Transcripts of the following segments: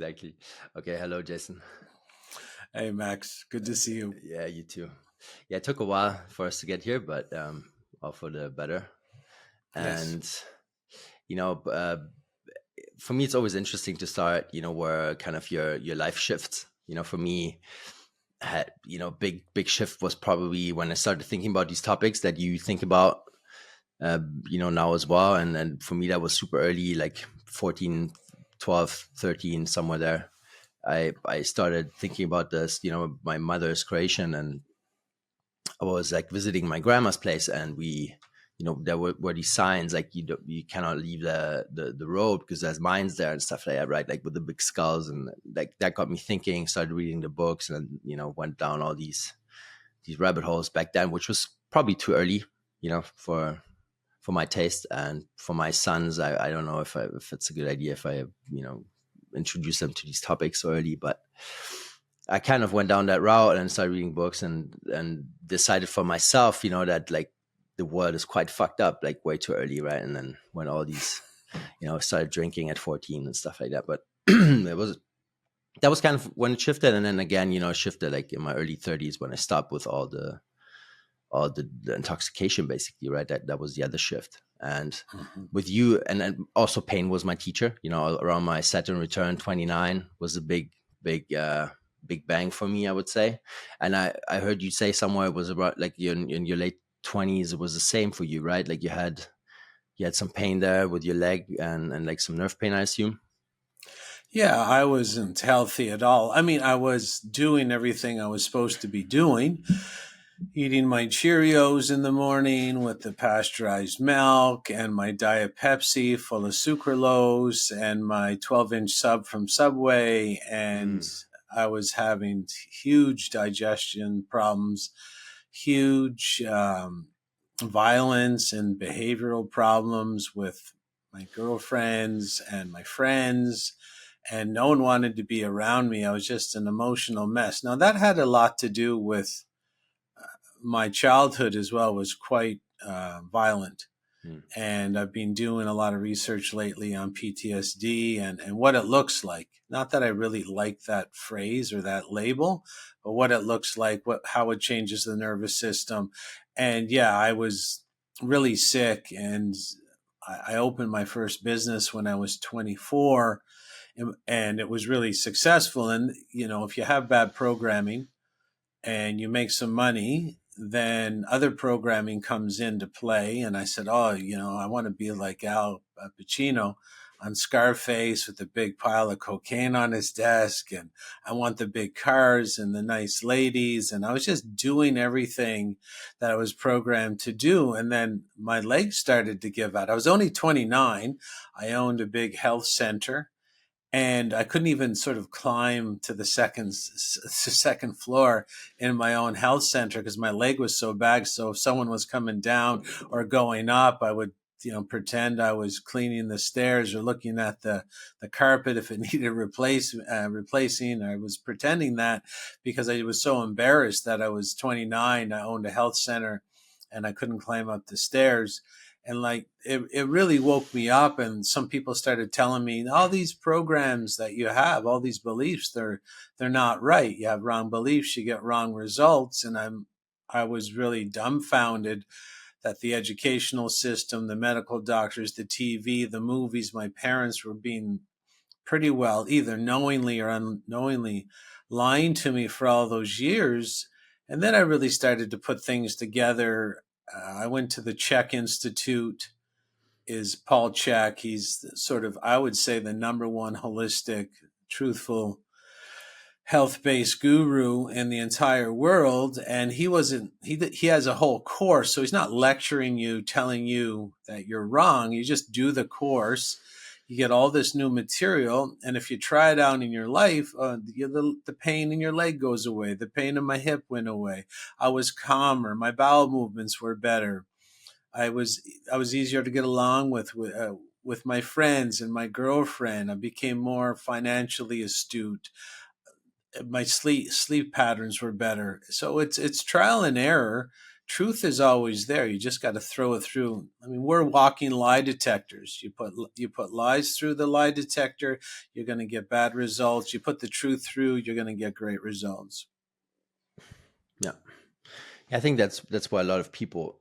Exactly. Okay. Hello, Jason. Hey, Max. Good to see you. Yeah, you too. Yeah, it took a while for us to get here, but all for the better. Yes. And you know, for me, it's always interesting to start. Where kind of your life shifts. For me, had big shift was probably when I started thinking about these topics that you think about. Now as well, and for me that was super early, like 14, 12, 13, somewhere there. I started thinking about this, my mother's creation, and I was like visiting my grandma's place, and there were these signs like you cannot leave the road because there's mines there and stuff like that, right? Like with the big skulls, and like that got me thinking. Started reading the books, and went down all these rabbit holes back then, which was probably too early, for my taste and for my sons. I don't know if it's a good idea if I introduce them to these topics so early, but I kind of went down that route and started reading books and decided for myself, that like the world is quite fucked up, like way too early, right? And then when all these, started drinking at 14 and stuff like that. But that was kind of when it shifted, and then again, it shifted like in my early 30s when I stopped with all the intoxication, basically, right? That was the other shift. And Mhm. with you, and then also pain was my teacher, around my Saturn return 29 was a big bang for me, I would say. And I heard you say somewhere it was about like in your late 20s, it was the same for you, right? Like you had some pain there with your leg and like some nerve pain, I assume. Yeah, I wasn't healthy at all. I mean, I was doing everything I was supposed to be doing, eating my Cheerios in the morning with the pasteurized milk and my Diet Pepsi full of sucralose and my 12-inch sub from Subway. And Mm. I was having huge digestion problems, huge violence and behavioral problems with my girlfriends and my friends, and no one wanted to be around me. I was just an emotional mess. Now, that had a lot to do with my childhood as well, was quite violent. Mm. And I've been doing a lot of research lately on PTSD and what it looks like. Not that I really like that phrase or that label, but what it looks like, how it changes the nervous system. And yeah, I was really sick, and I opened my first business when I was 24, and it was really successful. And, if you have bad programming and you make some money, then other programming comes into play. And I said, oh, I want to be like Al Pacino on Scarface with the big pile of cocaine on his desk. And I want the big cars and the nice ladies. And I was just doing everything that I was programmed to do. And then my legs started to give out. I was only 29. I owned a big health center, and I couldn't even sort of climb to the second floor in my own health center because my leg was so bad. So if someone was coming down or going up, I would pretend I was cleaning the stairs or looking at the carpet if it needed replacing. I was pretending that because I was so embarrassed that I was 29. I owned a health center and I couldn't climb up the stairs. And like it really woke me up. And some people started telling me all these programs that you have, all these beliefs, they're not right. You have wrong beliefs, you get wrong results. And I was really dumbfounded that the educational system, the medical doctors, the TV, the movies, my parents were being pretty well either knowingly or unknowingly lying to me for all those years. And then I really started to put things together. I went to the Czech Institute. Is Paul Chek. He's sort of, I would say, the number one holistic, truthful, health-based guru in the entire world. And he has a whole course. So he's not lecturing you, telling you that you're wrong. You just do the course. You get all this new material. And if you try it out in your life, the pain in your leg goes away. The pain in my hip went away. I was calmer. My bowel movements were better. I was easier to get along with my friends and my girlfriend. I became more financially astute. My sleep patterns were better. So it's trial and error, truth is always there. You just got to throw it through. I mean, we're walking lie detectors. You put lies through the lie detector, you're going to get bad results. You put the truth through, you're going to get great results. Yeah. I think that's why a lot of people,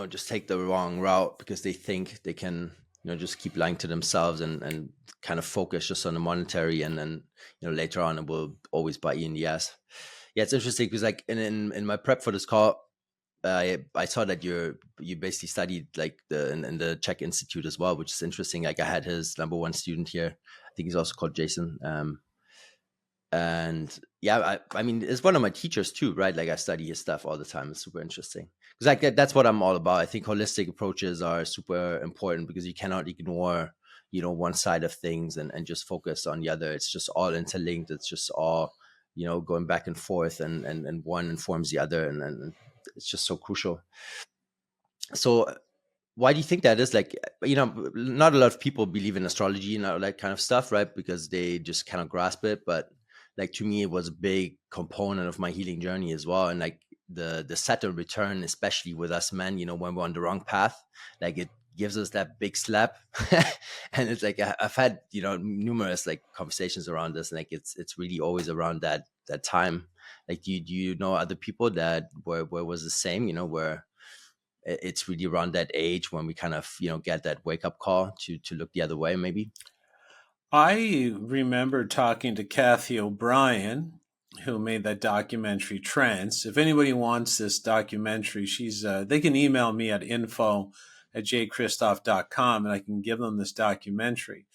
just take the wrong route because they think they can, just keep lying to themselves and kind of focus just on the monetary, and then, later on it will always bite you in the ass. Yeah, it's interesting because like in my prep for this call, I saw that you basically studied like in the Czech Institute as well, which is interesting. Like I had his number one student here. I think he's also called Jason. And yeah, I mean, it's one of my teachers too, right? Like I study his stuff all the time. It's super interesting because like that's what I'm all about. I think holistic approaches are super important because you cannot ignore, one side of things and just focus on the other. It's just all interlinked. It's just all, going back and forth, and one informs the other, and it's just so crucial. So why do you think that is? Like, not a lot of people believe in astrology and all that kind of stuff, right? Because they just cannot grasp it. But like to me, it was a big component of my healing journey as well. And like the Saturn return, especially with us men, when we're on the wrong path, like it gives us that big slap. And it's like I've had numerous like conversations around this, and like it's really always around that time. Like, do you know other people that where was the same? Where it's really around that age when we kind of get that wake up call to look the other way, maybe. I remember talking to Kathy O'Brien, who made that documentary Trance. If anybody wants this documentary, they can email me at info@jchristoff.com and I can give them this documentary.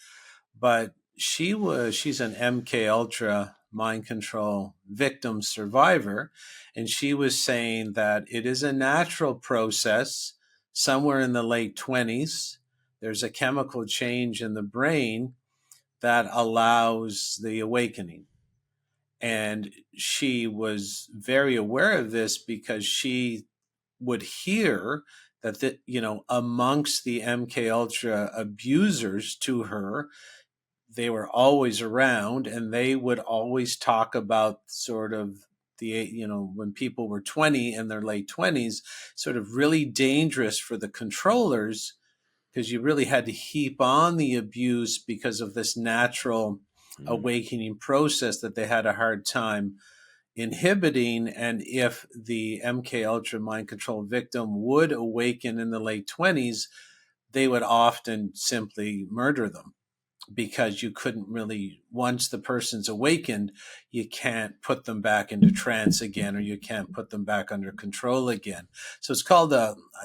But she's an MK Ultra mind control victim survivor, and she was saying that it is a natural process. Somewhere in the late 20s, there's a chemical change in the brain that allows the awakening. And she was very aware of this because she would hear that amongst the MK Ultra abusers to her, they were always around, and they would always talk about sort of when people were 20 in their late 20s, sort of really dangerous for the controllers, because you really had to heap on the abuse because of this natural awakening process that they had a hard time inhibiting. And if the MK Ultra mind control victim would awaken in the late 20s, they would often simply murder them, because you couldn't really, once the person's awakened, you can't put them back into trance again, or you can't put them back under control again. So it's called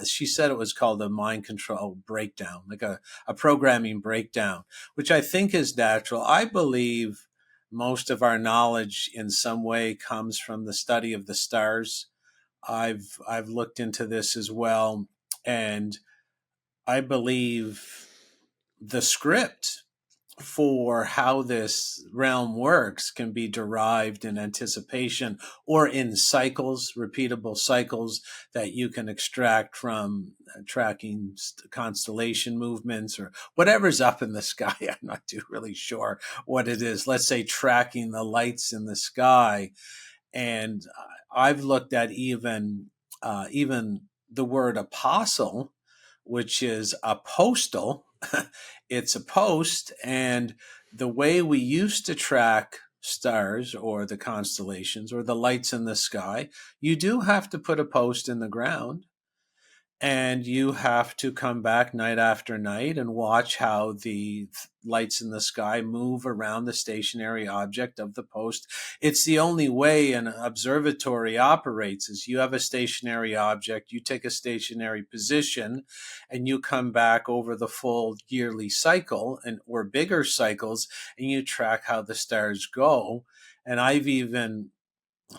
she said it was called a mind control breakdown, like a programming breakdown, which I think is natural. I believe most of our knowledge in some way comes from the study of the stars. I've looked into this as well, and I believe the script for how this realm works can be derived in anticipation or in cycles, repeatable cycles that you can extract from tracking constellation movements or whatever's up in the sky. I'm not too really sure what it is. Let's say tracking the lights in the sky. And I've looked at even the word apostle, which is apostle. It's a post, and the way we used to track stars or the constellations or the lights in the sky, you do have to put a post in the ground, and you have to come back night after night and watch how the lights in the sky move around the stationary object of the post. It's the only way an observatory operates. Is you have a stationary object, you take a stationary position, and you come back over the full yearly cycle or bigger cycles, and you track how the stars go. And I've even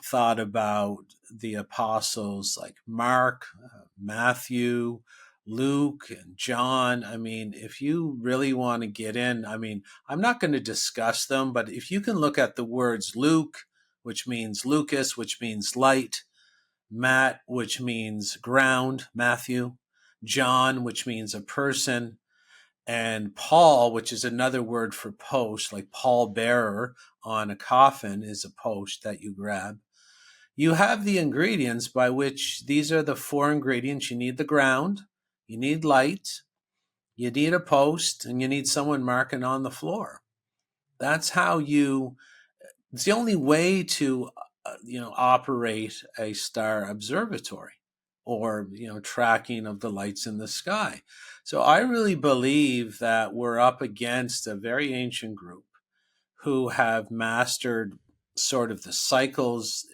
thought about the apostles like Mark, Matthew, Luke, and John. I mean, if you really want to get in, I mean, I'm not going to discuss them, but if you can look at the words Luke, which means Lucas, which means light, Matt, which means ground, Matthew, John, which means a person, and Paul, which is another word for post, like pall bearer on a coffin is a post that you grab. you have the ingredients by which these are the 4 ingredients. You need the ground, you need light, you need a post, and you need someone marking on the floor. That's how it's the only way to, operate a star observatory or, tracking of the lights in the sky. So I really believe that we're up against a very ancient group who have mastered sort of the cycles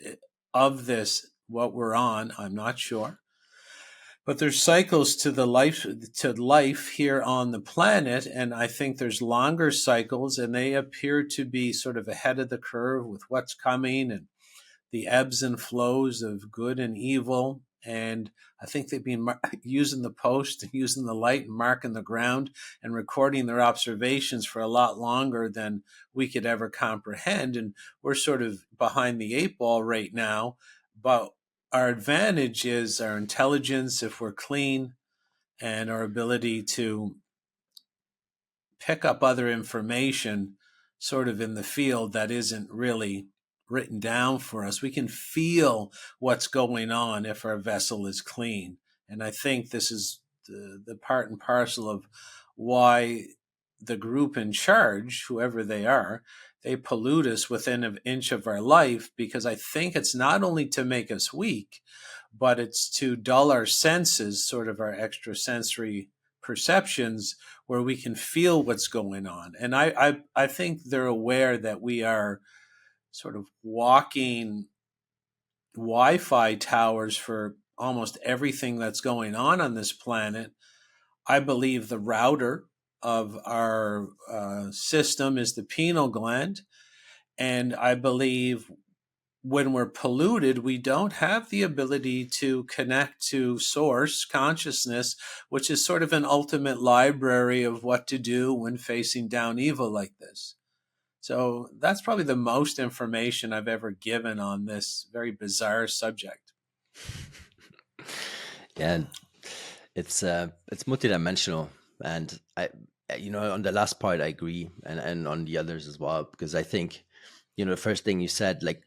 of this, what we're on. I'm not sure. But there's cycles to life here on the planet, and I think there's longer cycles, and they appear to be sort of ahead of the curve with what's coming and the ebbs and flows of good and evil. And I think they've been using the post and using the light and marking the ground and recording their observations for a lot longer than we could ever comprehend. And we're sort of behind the 8 ball right now. But our advantage is our intelligence, if we're clean, and our ability to pick up other information sort of in the field that isn't really written down for us. We can feel what's going on if our vessel is clean. And I think this is the part and parcel of why the group in charge, whoever they are, they pollute us within an inch of our life, because I think it's not only to make us weak, but it's to dull our senses, sort of our extrasensory perceptions, where we can feel what's going on. And I think they're aware that we are sort of walking Wi-Fi towers for almost everything that's going on this planet. I believe the router of our system is the pineal gland. And I believe when we're polluted, we don't have the ability to connect to source consciousness, which is sort of an ultimate library of what to do when facing down evil like this. So that's probably the most information I've ever given on this very bizarre subject. Yeah, it's multidimensional, and on the last part I agree, and on the others as well, because I think the first thing you said, like,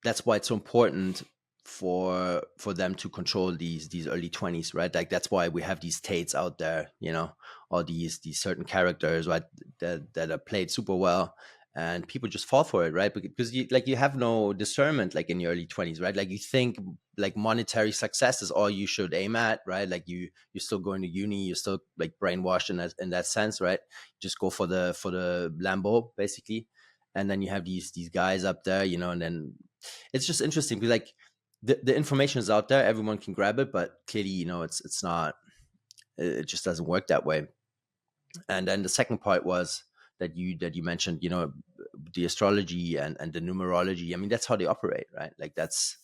that's why it's so important for them to control these early 20s, right? Like, that's why we have these Tates out there, all these certain characters, right, that are played super well, and people just fall for it, right? Because you have no discernment, like, in your early 20s, right? Like, you think like monetary success is all you should aim at, right? Like, you're still going to uni, you're still like brainwashed in that sense, right? Just go for the Lambo, basically. And then you have these guys up there, and then it's just interesting because, like, the information is out there, everyone can grab it, but clearly, it's not, it just doesn't work that way. And then the second part was that you mentioned, the astrology and the numerology. I mean, that's how they operate, right? Like, that's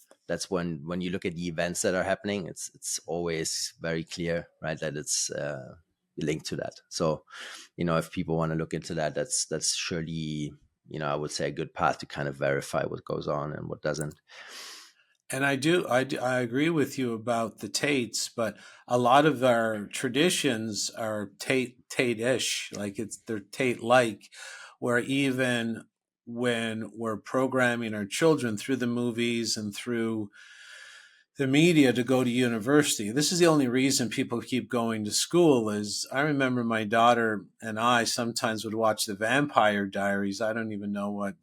when you look at the events that are happening, it's always very clear, right, that it's linked to that. So, if people want to look into that, that's surely, I would say, a good path to kind of verify what goes on and what doesn't. And I agree with you about the Tates, but a lot of our traditions are Tate-ish, like they're Tate-like, where even when we're programming our children through the movies and through the media to go to university. This is the only reason people keep going to school. Is I remember my daughter and I sometimes would watch the Vampire Diaries. I don't even know what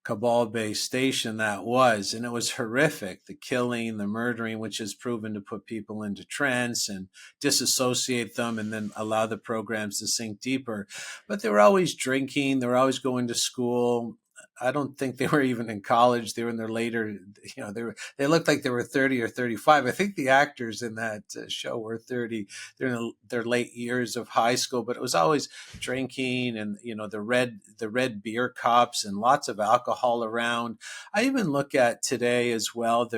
cabal-based station that was, and it was horrific. The killing, the murdering, which is proven to put people into trance and disassociate them, and then allow the programs to sink deeper. But they were always drinking. They were always going to school. I don't think they were even in college. They were in their later, they looked like they were 30 or 35. I think the actors in that show were 30. They're in their late years of high school, but it was always drinking and, the red beer cups and lots of alcohol around. I even look at today as well.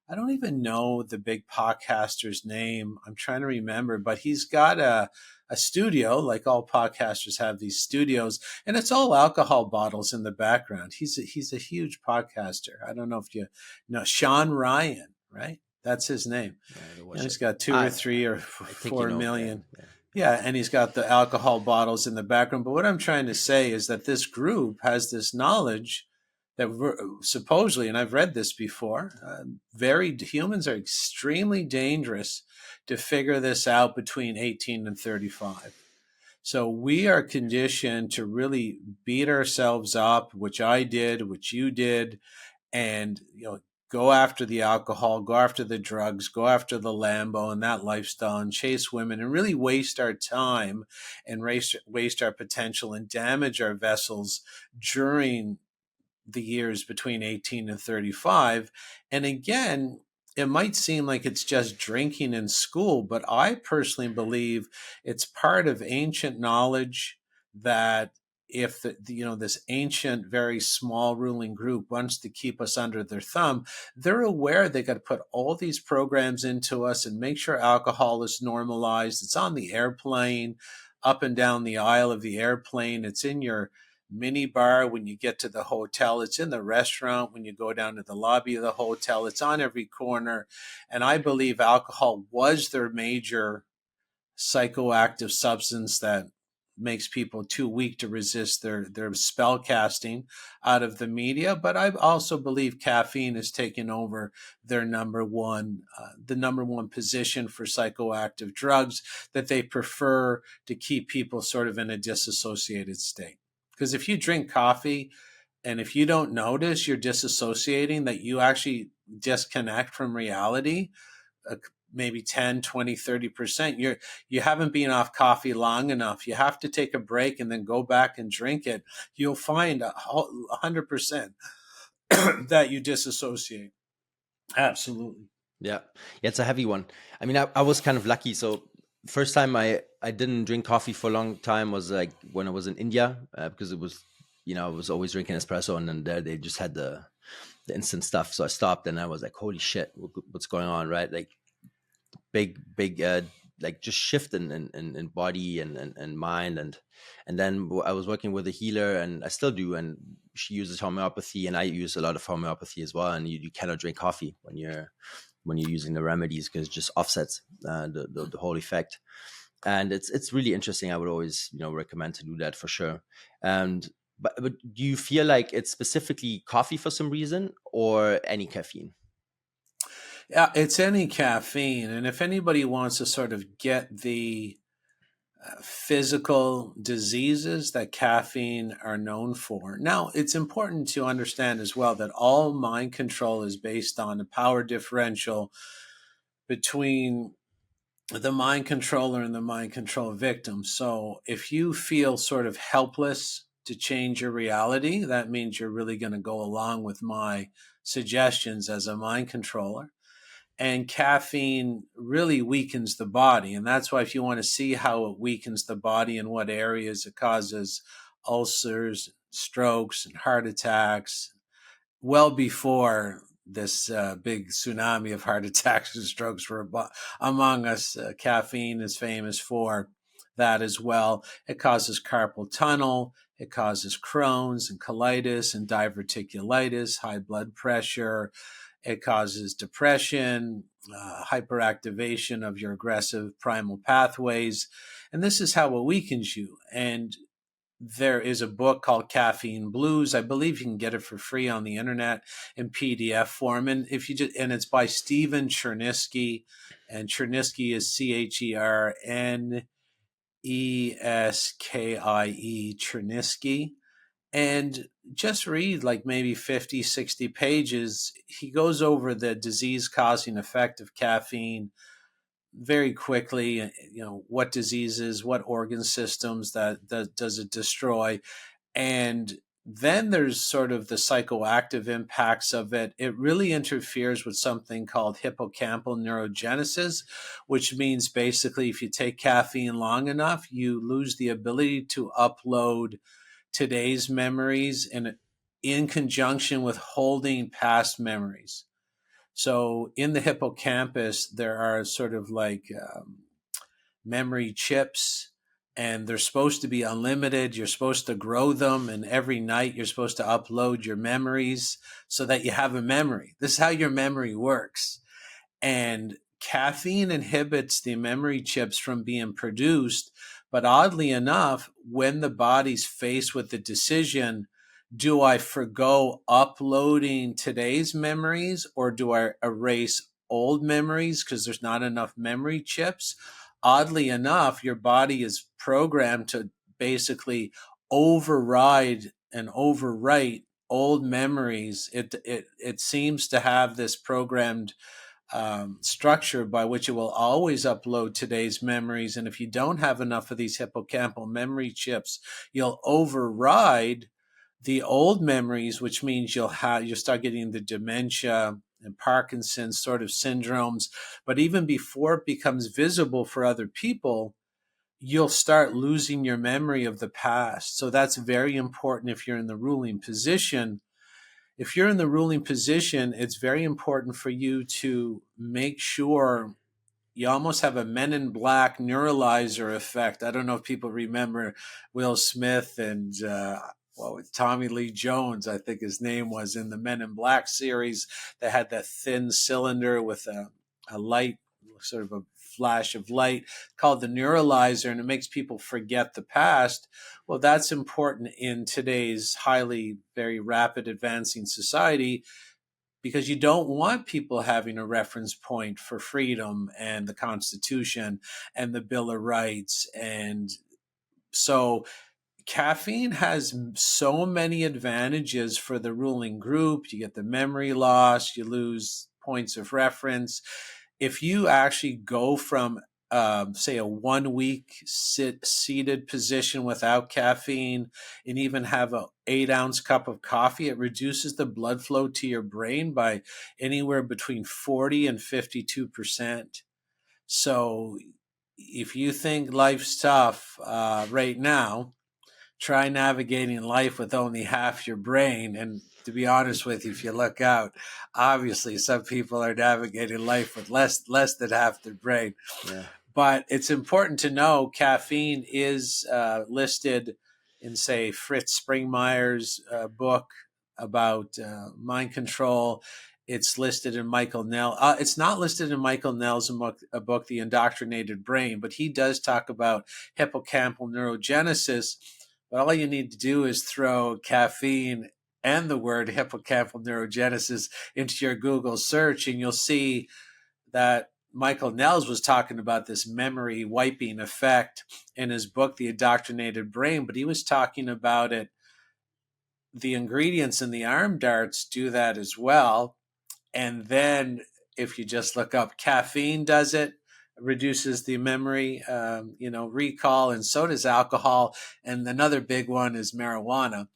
I don't even know the big podcaster's name. I'm trying to remember, but he's got a studio, like all podcasters have these studios, and it's all alcohol bottles in the background. He's a huge podcaster. I don't know if you know Sean Ryan, right? That's his name. Yeah, he's got 2 or 3 or 4 million. Yeah, and he's got the alcohol bottles in the background. But what I'm trying to say is that this group has this knowledge that supposedly, and I've read this before, humans are extremely dangerous to figure this out between 18 and 35. So we are conditioned to really beat ourselves up, which I did, which you did, and go after the alcohol, go after the drugs, go after the Lambo and that lifestyle, and chase women, and really waste our time and waste our potential and damage our vessels during the years between 18 and 35. And again, it might seem like it's just drinking in school, but I personally believe it's part of ancient knowledge that if this ancient, very small ruling group wants to keep us under their thumb, they're aware they got to put all these programs into us and make sure alcohol is normalized. It's on the airplane, up and down the aisle of the airplane. It's in your mini bar when you get to the hotel. It's in the restaurant when you go down to the lobby of the hotel. It's on every corner. And I believe alcohol was their major psychoactive substance that makes people too weak to resist their spell casting out of the media. But I also believe caffeine has taken over their the number one position for psychoactive drugs, that they prefer to keep people sort of in a disassociated state. Because if you drink coffee and if you don't notice you're disassociating, that you actually disconnect from reality, maybe 10, 20, 30%, you haven't been off coffee long enough. You have to take a break and then go back and drink it. You'll find 100% that you disassociate. Absolutely. Yeah, yeah, it's a heavy one. I mean, I was kind of lucky. So first time I didn't drink coffee for a long time was like when I was in India, because it was, I was always drinking espresso, and then there they just had the instant stuff. So I stopped, and I was like, holy shit, what's going on, right? Like big like just shift in body and mind. And then I was working with a healer, and I still do, and she uses homeopathy, and I use a lot of homeopathy as well. And you cannot drink coffee when you're using the remedies, because it just offsets the whole effect. And it's really interesting. I would always recommend to do that for sure. And but do you feel like it's specifically coffee for some reason, or any caffeine? Yeah, it's any caffeine. And if anybody wants to sort of get the physical diseases that caffeine are known for. Now, it's important to understand as well that all mind control is based on a power differential between the mind controller and the mind control victim. So if you feel sort of helpless to change your reality, that means you're really going to go along with my suggestions as a mind controller. And caffeine really weakens the body. And that's why if you want to see how it weakens the body and what areas it causes ulcers, strokes, and heart attacks, well before this big tsunami of heart attacks and strokes were among us, caffeine is famous for that as well. It causes carpal tunnel. It causes Crohn's and colitis and diverticulitis, high blood pressure. It causes depression, hyperactivation of your aggressive primal pathways. And this is how it weakens you. And there is a book called Caffeine Blues. I believe you can get it for free on the internet in PDF form. And and it's by Stephen Chernisky, and Chernisky is CHERNESKIE, Chernisky. And just read like maybe 50, 60 pages. He goes over the disease causing effect of caffeine very quickly, what diseases, what organ systems that does it destroy. And then there's sort of the psychoactive impacts of it. It really interferes with something called hippocampal neurogenesis, which means basically if you take caffeine long enough, you lose the ability to upload today's memories in conjunction with holding past memories. So in the hippocampus, there are sort of like memory chips, and they're supposed to be unlimited. You're supposed to grow them, and every night you're supposed to upload your memories so that you have a memory. This is how your memory works. And caffeine inhibits the memory chips from being produced. But oddly enough, when the body's faced with the decision, do I forgo uploading today's memories, or do I erase old memories because there's not enough memory chips? Oddly enough, your body is programmed to basically override and overwrite old memories. It seems to have this programmed structure by which it will always upload today's memories. And if you don't have enough of these hippocampal memory chips, you'll override the old memories, which means you'll start getting the dementia and Parkinson's sort of syndromes. But even before it becomes visible for other people, you'll start losing your memory of the past. So that's very important if you're in the ruling position. If you're in the ruling position, it's very important for you to make sure you almost have a Men in Black neuralizer effect. I don't know if people remember Will Smith and Tommy Lee Jones, I think his name was, in the Men in Black series. They had that thin cylinder with a light, sort of a flash of light, called the neuralizer, and it makes people forget the past. Well, that's important in today's highly, very rapid advancing society, because you don't want people having a reference point for freedom and the Constitution and the Bill of Rights. And so caffeine has so many advantages for the ruling group. You get the memory loss, you lose points of reference. If you actually go from say a 1 week seated position without caffeine, and even have a 8-ounce cup of coffee, it reduces the blood flow to your brain by anywhere between 40 and 52%. So if you think life's tough right now, try navigating life with only half your brain. And to be honest with you, if you look out, obviously some people are navigating life with less than half their brain. Yeah. But it's important to know caffeine is listed in, say, Fritz Springmeier's book about mind control. It's listed in Michael Nell. It's not listed in Michael Nell's book, The Indoctrinated Brain, but he does talk about hippocampal neurogenesis. But all you need to do is throw caffeine and the word hippocampal neurogenesis into your Google search, and you'll see that Michael Nels was talking about this memory wiping effect in his book, The Indoctrinated Brain, but he was talking about it. The ingredients in the arm darts do that as well. And then if you just look up, caffeine does it, reduces the memory, recall, and so does alcohol. And another big one is marijuana.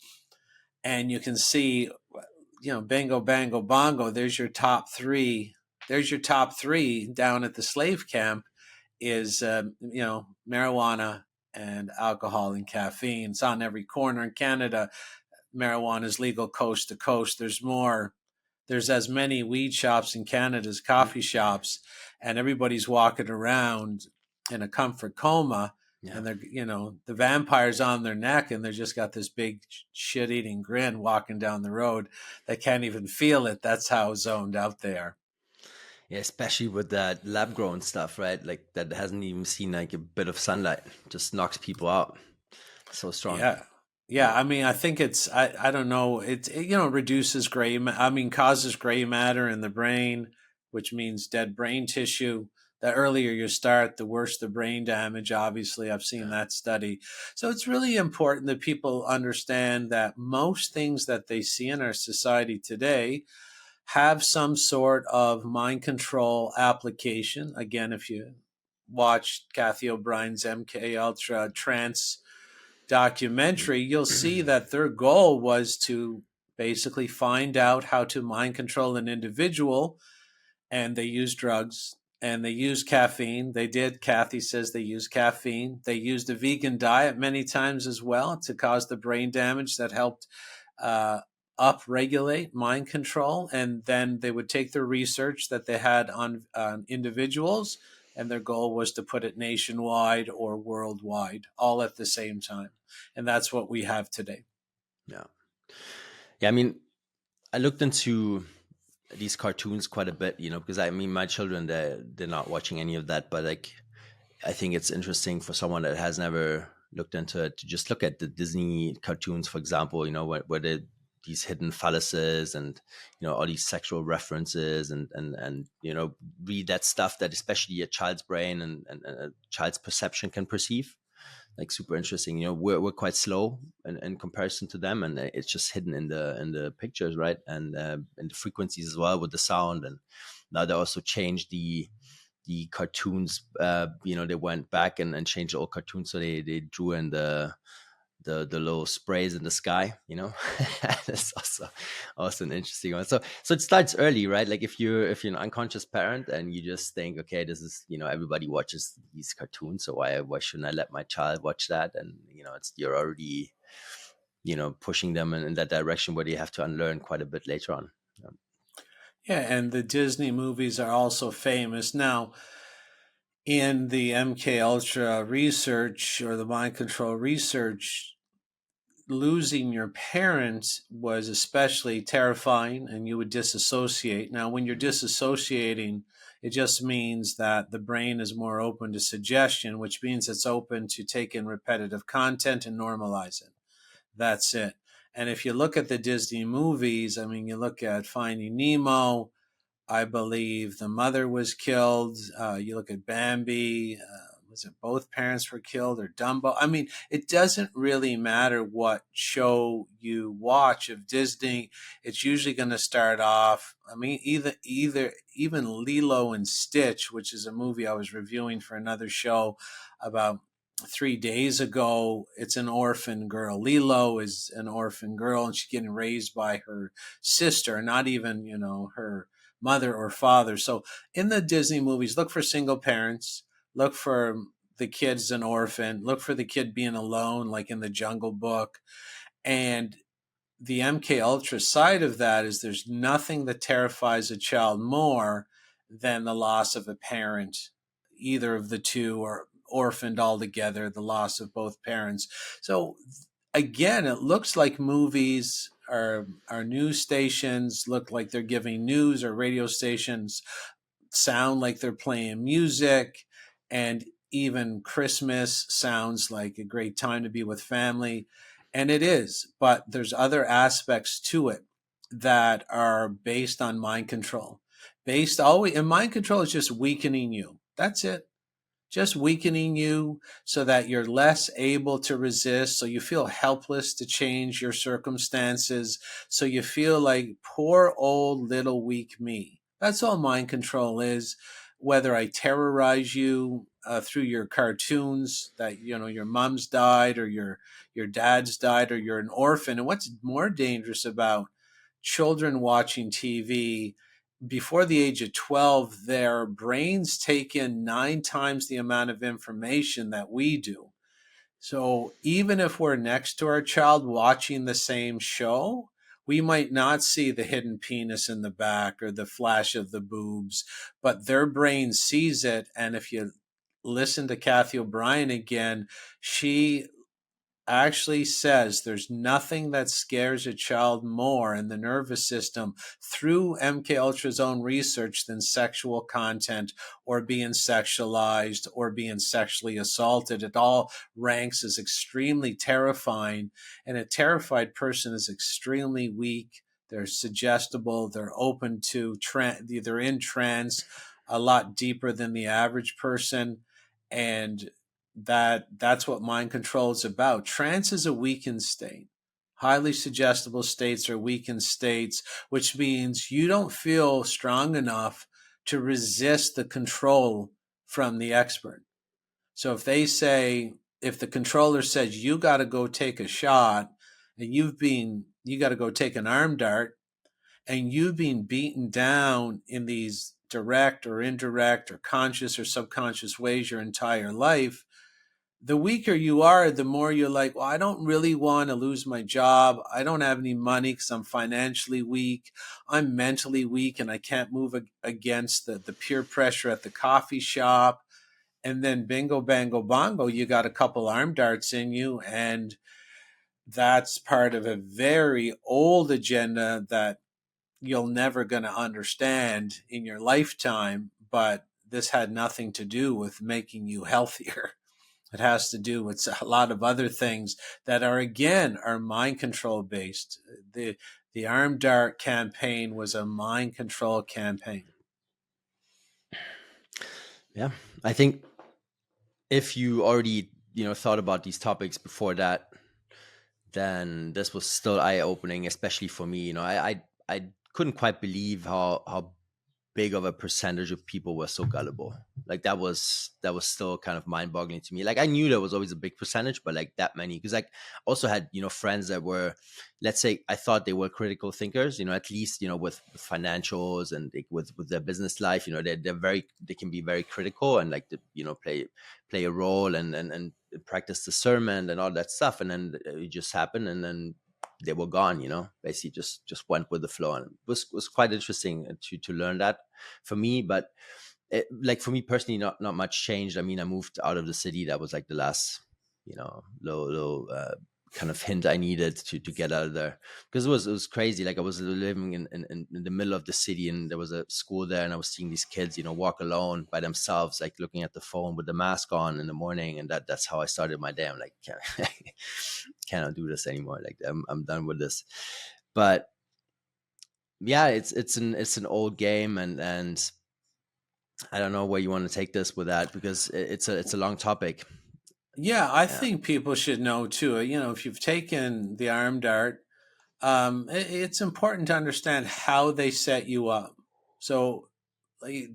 And you can see, bingo, bango, bongo, there's your top three. There's your top three down at the slave camp is, marijuana and alcohol and caffeine. It's on every corner in Canada. Marijuana is legal coast to coast. There's as many weed shops in Canada as coffee shops, and everybody's walking around in a comfort coma. Yeah. And they're, the vampire's on their neck, and they just got this big shit-eating grin walking down the road. They can't even feel it. That's how zoned out they are. Yeah, especially with that lab-grown stuff, right? Like that hasn't even seen like a bit of sunlight, just knocks people out. So strong. Yeah. I mean, I think it's, I don't know. It reduces causes gray matter in the brain, which means dead brain tissue. The earlier you start, the worse the brain damage. Obviously, I've seen that study. So it's really important that people understand that most things that they see in our society today have some sort of mind control application. Again, if you watch Kathy O'Brien's MK Ultra trance documentary, you'll see that their goal was to basically find out how to mind control an individual, and they used drugs and they used caffeine. Kathy says they used caffeine. They used a vegan diet many times as well to cause the brain damage that helped upregulate mind control. And then they would take the research that they had on individuals, and their goal was to put it nationwide or worldwide, all at the same time. And that's what we have today. Yeah. Yeah. I mean, I looked into these cartoons quite a bit, because I mean, my children, they're not watching any of that, but like, I think it's interesting for someone that has never looked into it to just look at the Disney cartoons, for example, where these hidden phalluses and all these sexual references and read that stuff that especially a child's brain and a child's perception can perceive, like super interesting. We're quite slow in comparison to them, and it's just hidden in the pictures, right? And in the frequencies as well with the sound. And now they also changed the cartoons. They went back and changed the old cartoons, so they drew in the little sprays in the sky. That's also an interesting one. So it starts early, right? Like if you're an unconscious parent and you just think, okay, this is, everybody watches these cartoons, so why shouldn't I let my child watch that? And you're already pushing them in that direction where they have to unlearn quite a bit later on. Yeah, and the Disney movies are also famous now. In the MK Ultra research or the mind control research, losing your parents was especially terrifying, and you would disassociate. Now, when you're disassociating, it just means that the brain is more open to suggestion, which means it's open to take in repetitive content and normalize it. That's it. And if you look at the Disney movies, I mean, you look at Finding Nemo, I believe the mother was killed. You look at Bambi, was it both parents were killed, or Dumbo? I mean, it doesn't really matter what show you watch of Disney. It's usually going to start off. I mean, even Lilo and Stitch, which is a movie I was reviewing for another show about 3 days ago. It's an orphan girl. Lilo is an orphan girl, and she's getting raised by her sister, not even her mother or father. So in the Disney movies, look for single parents, look for the kid's an orphan, look for the kid being alone, like in the Jungle Book. And the MK Ultra side of that is there's nothing that terrifies a child more than the loss of a parent, either of the two, or orphaned altogether, the loss of both parents. So again, it looks like movies are news stations look like they're giving news, or radio stations sound like they're playing music, and even Christmas sounds like a great time to be with family. And it is, but there's other aspects to it that are based on mind control. And mind control is just weakening you. That's it. Just weakening you so that you're less able to resist, so you feel helpless to change your circumstances, so you feel like poor old little weak me. That's all mind control is. Whether I terrorize you through your cartoons that your mom's died, or your dad's died, or you're an orphan. And what's more dangerous about children watching TV, before the age of 12, their brains take in 9 times the amount of information that we do. So even if we're next to our child watching the same show, we might not see the hidden penis in the back or the flash of the boobs, but their brain sees it. And if you listen to Kathy O'Brien again, she actually says there's nothing that scares a child more in the nervous system through MK Ultra's own research than sexual content, or being sexualized, or being sexually assaulted. It all ranks as extremely terrifying, and a terrified person is extremely weak. They're suggestible. They're open to they're in trance a lot deeper than the average person. And that's what mind control is about. Trance is a weakened state. Highly suggestible states are weakened states, which means you don't feel strong enough to resist the control from the expert. So if the controller says you got to go take a shot, and you got to go take an arm dart, and you've been beaten down in these direct or indirect or conscious or subconscious ways your entire life, the weaker you are, the more you're like, well, I don't really want to lose my job. I don't have any money because I'm financially weak. I'm mentally weak, and I can't move against the peer pressure at the coffee shop. And then bingo, bango, bongo, you got a couple arm darts in you. And that's part of a very old agenda that you'll never going to understand in your lifetime, but this had nothing to do with making you healthier. It has to do with a lot of other things that are, again, are mind control based. The Armed Dart campaign was a mind control campaign. Yeah, I think if you already thought about these topics before that, then this was still eye opening, especially for me. I couldn't quite believe how big of a percentage of people were so gullible. Like that was still kind of mind boggling to me. Like I knew there was always a big percentage, but like that many, because like also had friends that were, let's say, I thought they were critical thinkers. At least with financials and like, with their business life. They can be very critical and like play a role and practice discernment and all that stuff, and then it just happened, and then they were gone, basically just went with the flow. And it was quite interesting to learn that for me. But like for me personally, not much changed. I mean, I moved out of the city. That was like the last little kind of hint I needed to get out of there, because it was crazy. Like I was living in the middle of the city, and there was a school there, and I was seeing these kids walk alone by themselves, like looking at the phone with the mask on in the morning, and that's how I started my day. I'm like, cannot do this anymore. Like I'm done with this. But yeah, it's an old game, and I don't know where you want to take this with that, because it's a long topic. Yeah, I think people should know too. If you've taken the Armed Dart, it's important to understand how they set you up. So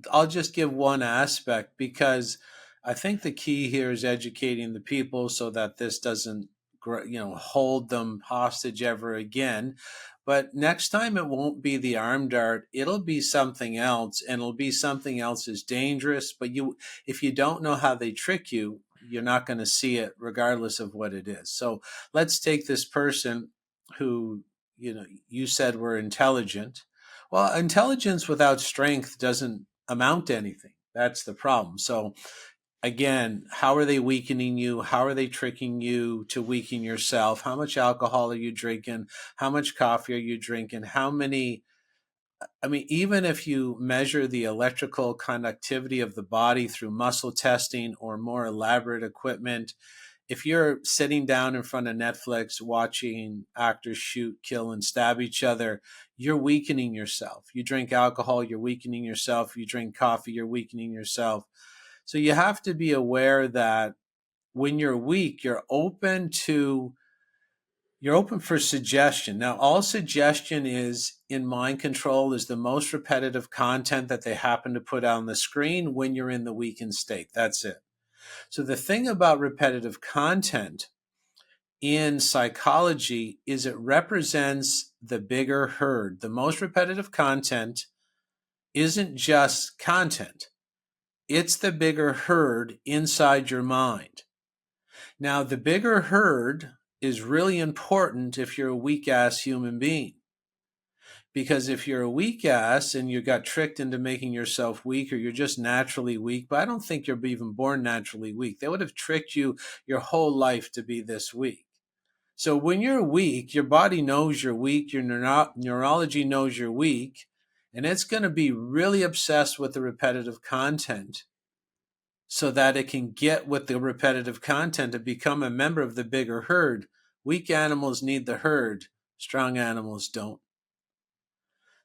I'll just give one aspect, because I think the key here is educating the people so that this doesn't hold them hostage ever again. But next time it won't be the Armed Dart, it'll be something else, and it'll be something else as dangerous. But if you don't know how they trick you, you're not going to see it regardless of what it is. So let's take this person who you said were intelligent. Well, intelligence without strength doesn't amount to anything. That's the problem. So again, how are they weakening you? How are they tricking you to weaken yourself? How much alcohol are you drinking? How much coffee are you drinking? Even if you measure the electrical conductivity of the body through muscle testing or more elaborate equipment, if you're sitting down in front of Netflix watching actors shoot, kill, and stab each other, you're weakening yourself. You drink alcohol, you're weakening yourself. You drink coffee, you're weakening yourself. So you have to be aware that when you're weak, you're open for suggestion. Now, all suggestion is in mind control is the most repetitive content that they happen to put on the screen when you're in the weakened state. That's it. So the thing about repetitive content in psychology is it represents the bigger herd. The most repetitive content isn't just content. It's the bigger herd inside your mind. Now, the bigger herd is really important if you're a weak-ass human being. Because if you're a weak ass and you got tricked into making yourself weak, or you're just naturally weak, but I don't think you're even born naturally weak. They would have tricked you your whole life to be this weak. So when you're weak, your body knows you're weak, your neurology knows you're weak, and it's going to be really obsessed with the repetitive content so that it can get with the repetitive content to become a member of the bigger herd. Weak animals need the herd, strong animals don't.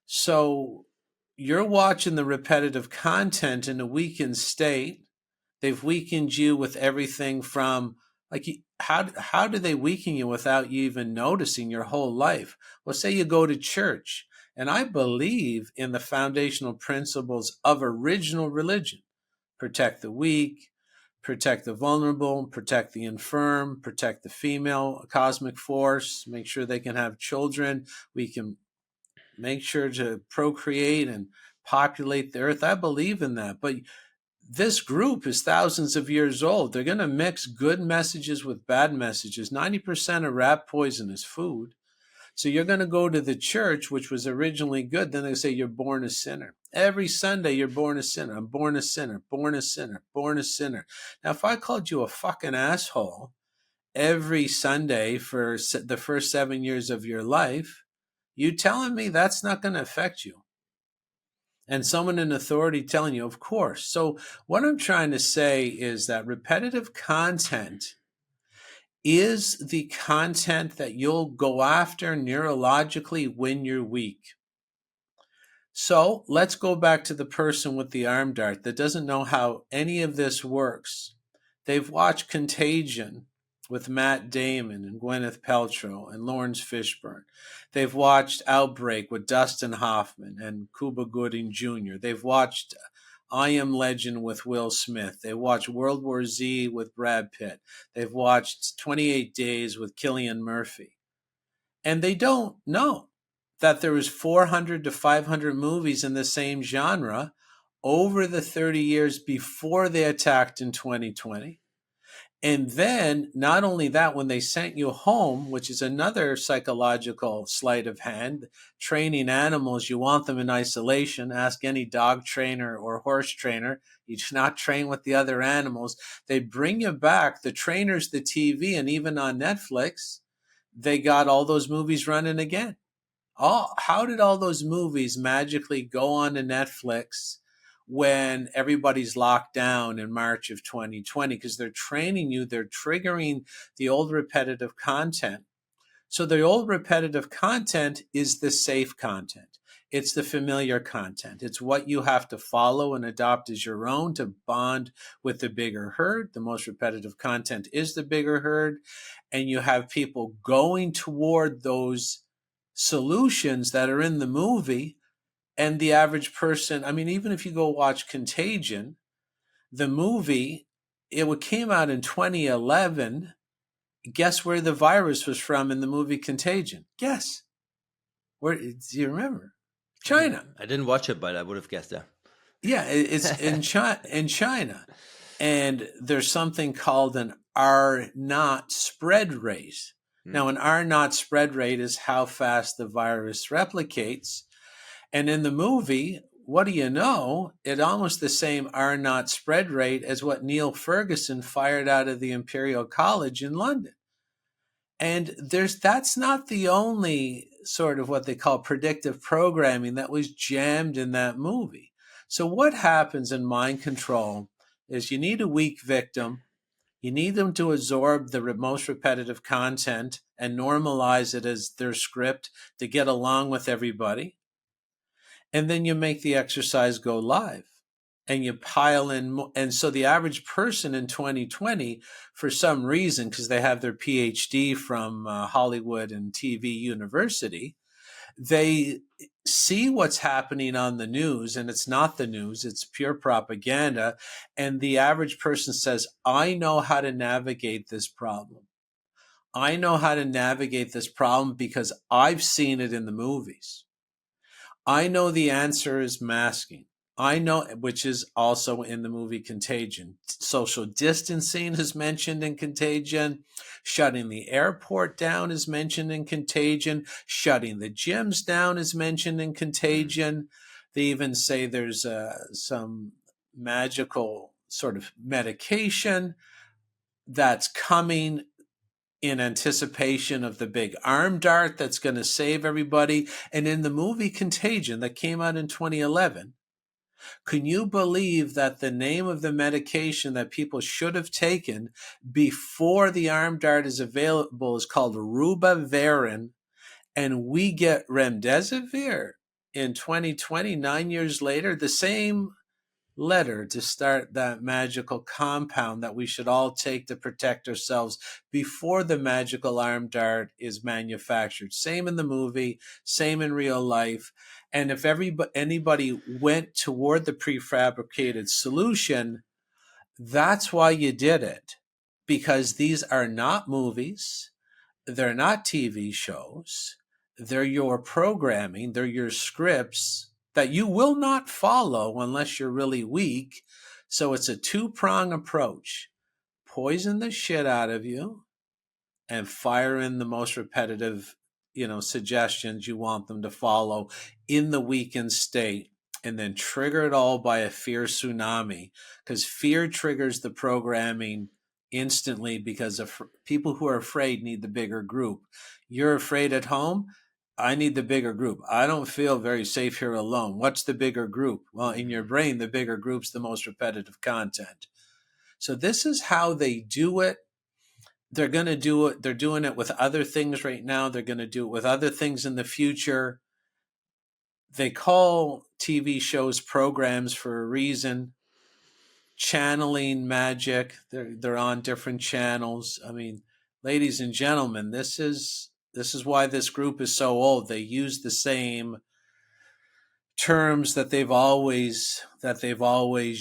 So you're watching the repetitive content in a weakened state. They've weakened you with everything from, like, how do they weaken you without you even noticing your whole life? Well, say you go to church, and I believe in the foundational principles of original religion. Protect the weak, protect the vulnerable, protect the infirm, protect the female cosmic force, make sure they can have children. We can make sure to procreate and populate the earth. I believe in that. But this group is thousands of years old. They're going to mix good messages with bad messages. 90% of rat poison is food. So you're going to go to the church, which was originally good. Then they say you're born a sinner. Every Sunday, you're born a sinner. I'm born a sinner, born a sinner, born a sinner. Now, if I called you a fucking asshole every Sunday for the first 7 years of your life, You telling me that's not going to affect you? And someone in authority telling you, of course. So what I'm trying to say is that repetitive content is the content that you'll go after neurologically when you're weak. So let's go back to the person with the arm dart that doesn't know how any of this works. They've watched Contagion with Matt Damon and Gwyneth Paltrow and Lawrence Fishburne. They've watched Outbreak with Dustin Hoffman and Cuba Gooding Jr. They've watched I Am Legend with Will Smith. They watched World War Z with Brad Pitt. They've watched 28 Days with Cillian Murphy. And they don't know that there was 400 to 500 movies in the same genre over the 30 years before they attacked in 2020. And then, not only that, when they sent you home, which is another psychological sleight of hand, training animals, you want them in isolation. Ask any dog trainer or horse trainer. You do not train with the other animals. They bring you back, the trainers, the TV, and even on Netflix, they got all those movies running again. How did all those movies magically go on to Netflix when everybody's locked down in March of 2020? Because they're training you, they're triggering the old repetitive content. So the old repetitive content is the safe content. It's the familiar content. It's what you have to follow and adopt as your own to bond with the bigger herd. The most repetitive content is the bigger herd. And you have people going toward those solutions that are in the movie. And the average person, I mean, even if you go watch Contagion, the movie, it came out in 2011. Guess where the virus was from in the movie Contagion? Guess. Where do you remember? China. I didn't watch it, but I would have guessed that. Yeah, it's in China. And there's something called an R naught spread rate. Now, an R naught spread rate is how fast the virus replicates. And in the movie, what do you know? It's almost the same R naught spread rate as what Neil Ferguson fired out of the Imperial College in London. And that's not the only sort of what they call predictive programming that was jammed in that movie. So what happens in mind control is you need a weak victim. You need them to absorb the most repetitive content and normalize it as their script to get along with everybody. And then you make the exercise go live and you pile in. And so the average person in 2020, for some reason, because they have their PhD from Hollywood and TV University, they see what's happening on the news, and it's not the news, it's pure propaganda. And the average person says, I know how to navigate this problem. I know how to navigate this problem because I've seen it in the movies. I know the answer is masking. I know, which is also in the movie Contagion. Social distancing is mentioned in Contagion. Shutting the airport down is mentioned in Contagion. Shutting the gyms down is mentioned in Contagion. They even say there's some magical sort of medication that's coming in anticipation of the big arm dart that's going to save everybody. And in the movie Contagion that came out in 2011, can you believe that the name of the medication that people should have taken before the arm dart is available is called Rubivarin, and we get remdesivir in 2020, 9 years later, the same letter to start that magical compound that we should all take to protect ourselves before the magical arm dart is manufactured. Same in the movie, same in real life. And if anybody went toward the prefabricated solution, that's why you did it. Because these are not movies, they're not TV shows, they're your programming, they're your scripts that you will not follow unless you're really weak. So it's a two-prong approach. Poison the shit out of you and fire in the most repetitive, suggestions you want them to follow in the weakened state, and then trigger it all by a fear tsunami, because fear triggers the programming instantly because of people who are afraid need the bigger group. You're afraid at home, I need the bigger group. I don't feel very safe here alone. What's the bigger group? Well, in your brain, the bigger group's the most repetitive content. So this is how they do it. They're going to do it. They're doing it with other things right now. They're going to do it with other things in the future. They call TV shows programs for a reason. Channeling magic. They're on different channels. I mean, ladies and gentlemen, this is why this group is so old. They use the same terms that they've always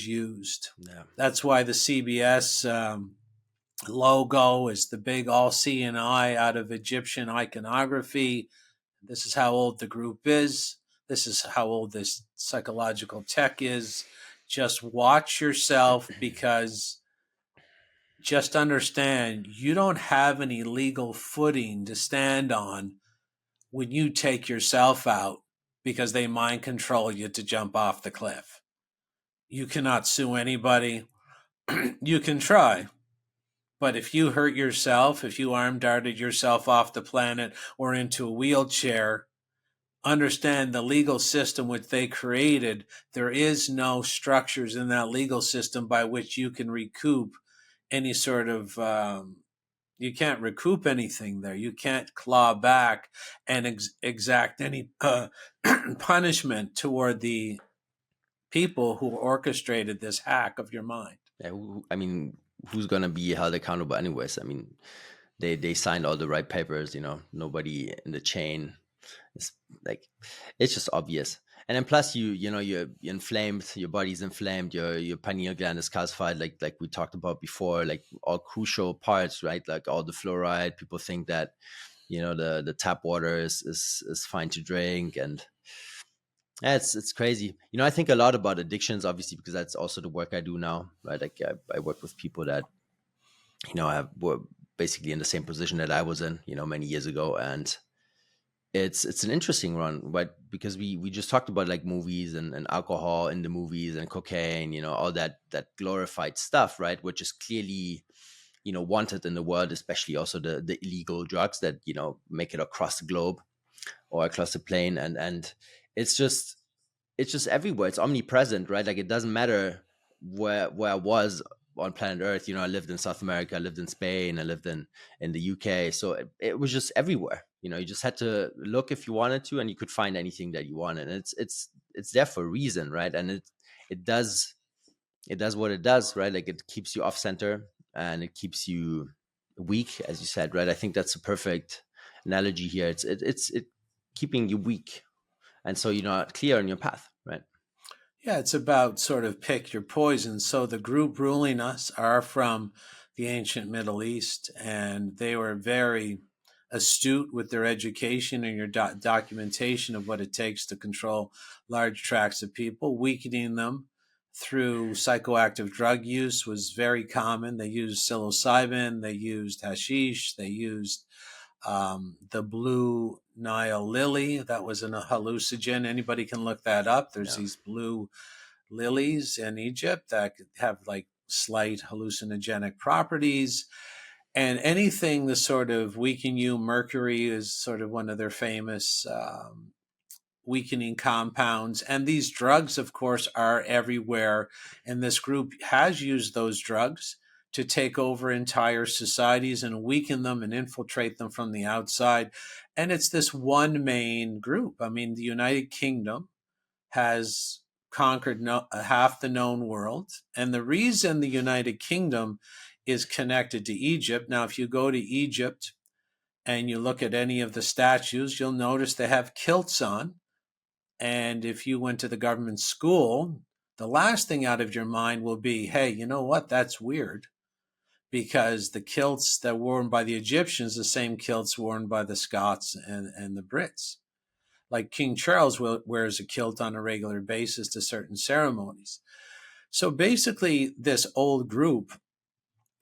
used. Yeah. That's why the CBS logo is the big all-seeing eye out of Egyptian iconography. This is how old the group is. This is how old this psychological tech is. Just watch yourself, because just understand you don't have any legal footing to stand on when you take yourself out because they mind control you to jump off the cliff. You cannot sue anybody. You can try. But if you hurt yourself, if you arm darted yourself off the planet or into a wheelchair, understand the legal system which they created. There is no structures in that legal system by which you can recoup any sort of, you can't recoup anything there. You can't claw back and exact any punishment toward the people who orchestrated this hack of your mind. Yeah, I mean, who's gonna be held accountable anyways? I mean, they signed all the right papers, nobody in the chain. It's like, it's just obvious. And then plus you're inflamed, your body's inflamed, your pineal gland is calcified, like we talked about before, like all crucial parts, right? Like all the fluoride. People think that the tap water is fine to drink, and yeah, it's crazy. I think a lot about addictions, obviously, because that's also the work I do now, right? Like I work with people that were basically in the same position that I was in, many years ago, and it's an interesting run, right? Because we just talked about like movies and alcohol in the movies and cocaine, all that glorified stuff, right? Which is clearly wanted in the world, especially also the illegal drugs that make it across the globe or across the plane, and it's just everywhere. It's omnipresent, right? Like it doesn't matter where I was on planet Earth. I lived in South America, I lived in Spain, I lived in the UK. So it was just everywhere. You just had to look if you wanted to, and you could find anything that you wanted. And it's there for a reason, right? And it does what it does, right? Like it keeps you off center and it keeps you weak, as you said, right? I think that's a perfect analogy here. It's keeping you weak, and so you're not clear on your path, right? Yeah, it's about sort of pick your poison. So the group ruling us are from the ancient Middle East, and they were very astute with their education and your documentation of what it takes to control large tracts of people. Weakening them through psychoactive drug use was very common. They used psilocybin, they used hashish, they used the blue Nile lily. That was a hallucinogen. Anybody can look that up. There's these blue lilies in Egypt that have like slight hallucinogenic properties. And anything that sort of weaken you, mercury is sort of one of their famous weakening compounds. And these drugs, of course, are everywhere. And this group has used those drugs to take over entire societies and weaken them and infiltrate them from the outside. And it's this one main group. I mean, the United Kingdom has conquered half the known world. And the reason the United Kingdom is connected to Egypt, now, if you go to Egypt and you look at any of the statues, you'll notice they have kilts on. And if you went to the government school, the last thing out of your mind will be, hey, you know what? That's weird. Because the kilts that were worn by the Egyptians, the same kilts worn by the Scots and the Brits. Like King Charles wears a kilt on a regular basis to certain ceremonies. So basically, this old group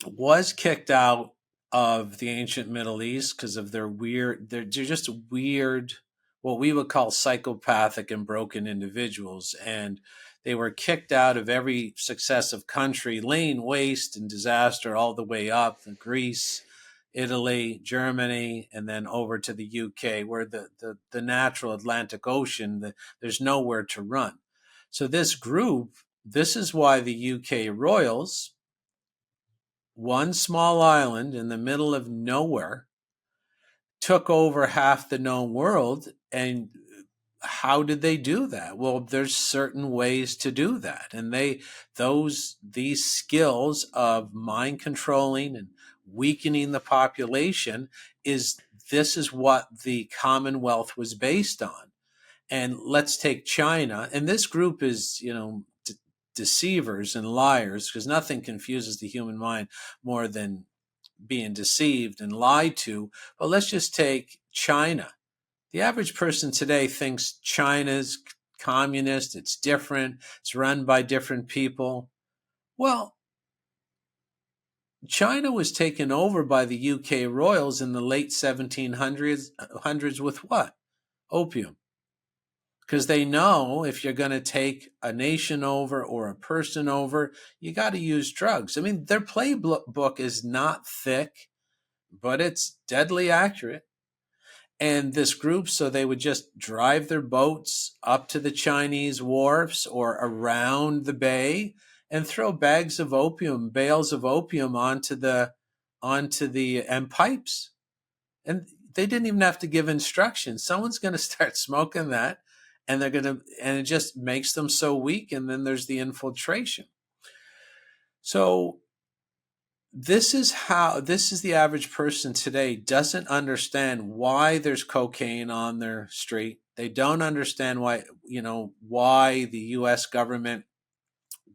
was kicked out of the ancient Middle East because of they're just weird, what we would call psychopathic and broken individuals. And they were kicked out of every successive country, laying waste and disaster all the way up. Greece, Italy, Germany, and then over to the UK, where the natural Atlantic Ocean, there's nowhere to run. So this group, this is why the UK royals, one small island in the middle of nowhere, took over half the known world. And how did they do that? Well, there's certain ways to do that. And these skills of mind controlling and weakening the population this is what the Commonwealth was based on. And let's take China. And this group is, deceivers and liars, because nothing confuses the human mind more than being deceived and lied to. But let's just take China. The average person today thinks China's communist, it's different, it's run by different people. Well, China was taken over by the UK royals in the late 1700s with what? Opium. Because they know if you're going to take a nation over or a person over, you got to use drugs. I mean, their playbook is not thick, but it's deadly accurate. And this group, so they would just drive their boats up to the Chinese wharfs or around the bay and throw bales of opium onto the and pipes. And they didn't even have to give instructions. Someone's going to start smoking that, and and it just makes them so weak. And then there's the infiltration. So this is the average person today doesn't understand why there's cocaine on their street. They don't understand why the US government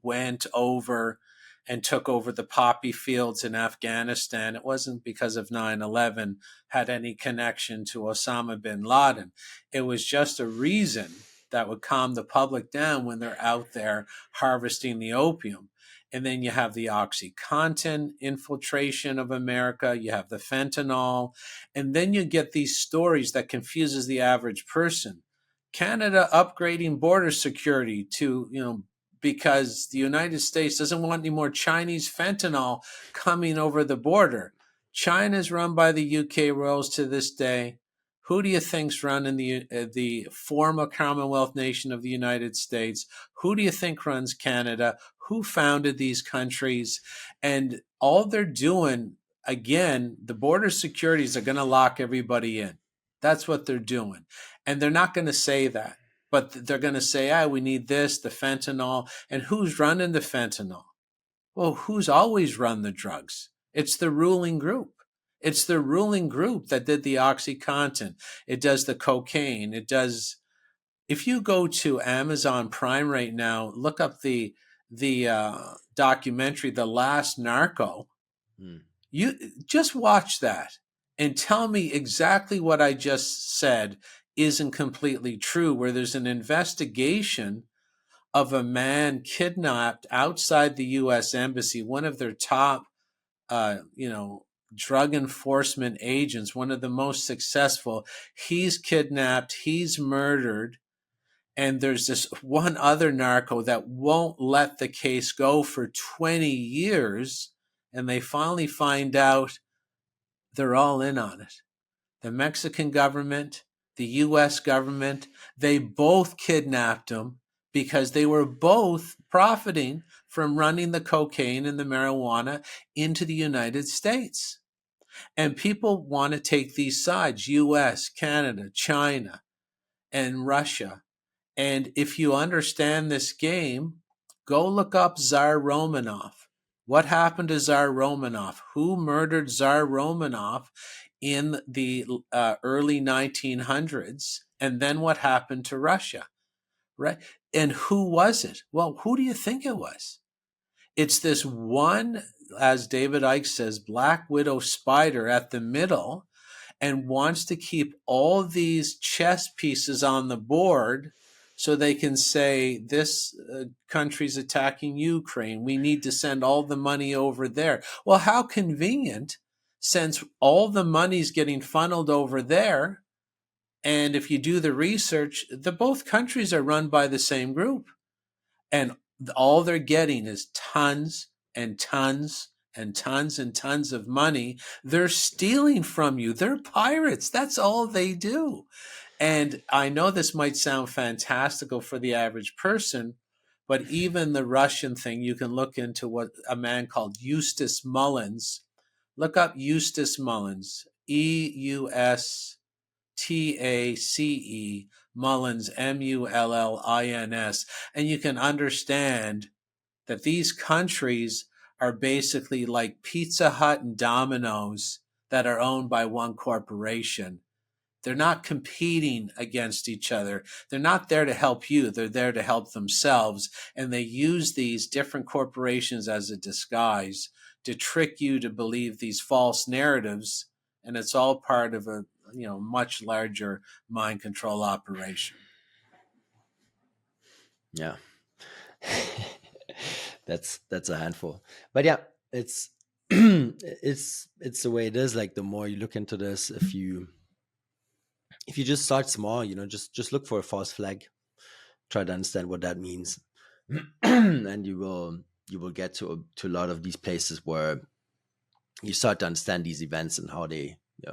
went over and took over the poppy fields in Afghanistan. It wasn't because of 9/11 had any connection to Osama bin Laden. It was just a reason that would calm the public down when they're out there harvesting the opium. And then you have the OxyContin infiltration of America. You have the fentanyl. And then you get these stories that confuses the average person. Canada upgrading border security to, because the United States doesn't want any more Chinese fentanyl coming over the border. China is run by the UK royals to this day. Who do you think's running the former Commonwealth nation of the United States? Who do you think runs Canada? Who founded these countries? And all they're doing, again, the border securities are going to lock everybody in. That's what they're doing. And they're not going to say that, but they're going to say, we need this, the fentanyl. And who's running the fentanyl? Well, who's always run the drugs? It's the ruling group. It's the ruling group that did the OxyContin. It does the cocaine. If you go to Amazon Prime right now, look up the documentary, The Last Narco. You just watch that and tell me exactly what I just said isn't completely true, where there's an investigation of a man kidnapped outside the U.S. Embassy, one of their top, drug enforcement agents, one of the most successful. He's kidnapped, he's murdered, and there's this one other narco that won't let the case go for 20 years, and they finally find out they're all in on it. The Mexican government, the U.S. government, they both kidnapped him because they were both profiting from running the cocaine and the marijuana into the United States. And people want to take these sides, U.S., Canada, China, and Russia. And if you understand this game, go look up Tsar Romanov. What happened to Tsar Romanov? Who murdered Tsar Romanov in the early 1900s? And then what happened to Russia? Right? And who was it? Well, who do you think it was? It's this one, as David Icke says, black widow spider at the middle, and wants to keep all these chess pieces on the board so they can say, this country's attacking Ukraine. We need to send all the money over there. Well, how convenient, since all the money's getting funneled over there. And if you do the research, both countries are run by the same group. And all they're getting is tons and tons and tons of money, they're stealing from you. They're pirates. That's all they do. And I know this might sound fantastical for the average person, but even the Russian thing, you can look into what a man called Eustace Mullins. Look up Eustace Mullins, Eustace Mullins, Mullins, and you can understand that these countries are basically like Pizza Hut and Domino's that are owned by one corporation. They're not competing against each other. They're not there to help you. They're there to help themselves. And they use these different corporations as a disguise to trick you to believe these false narratives. And it's all part of a much larger mind control operation. Yeah. That's a handful. But yeah, it's it's the way it is. Like the more you look into this, if you just start small, just look for a false flag, try to understand what that means, and you will get to a lot of these places where you start to understand these events and how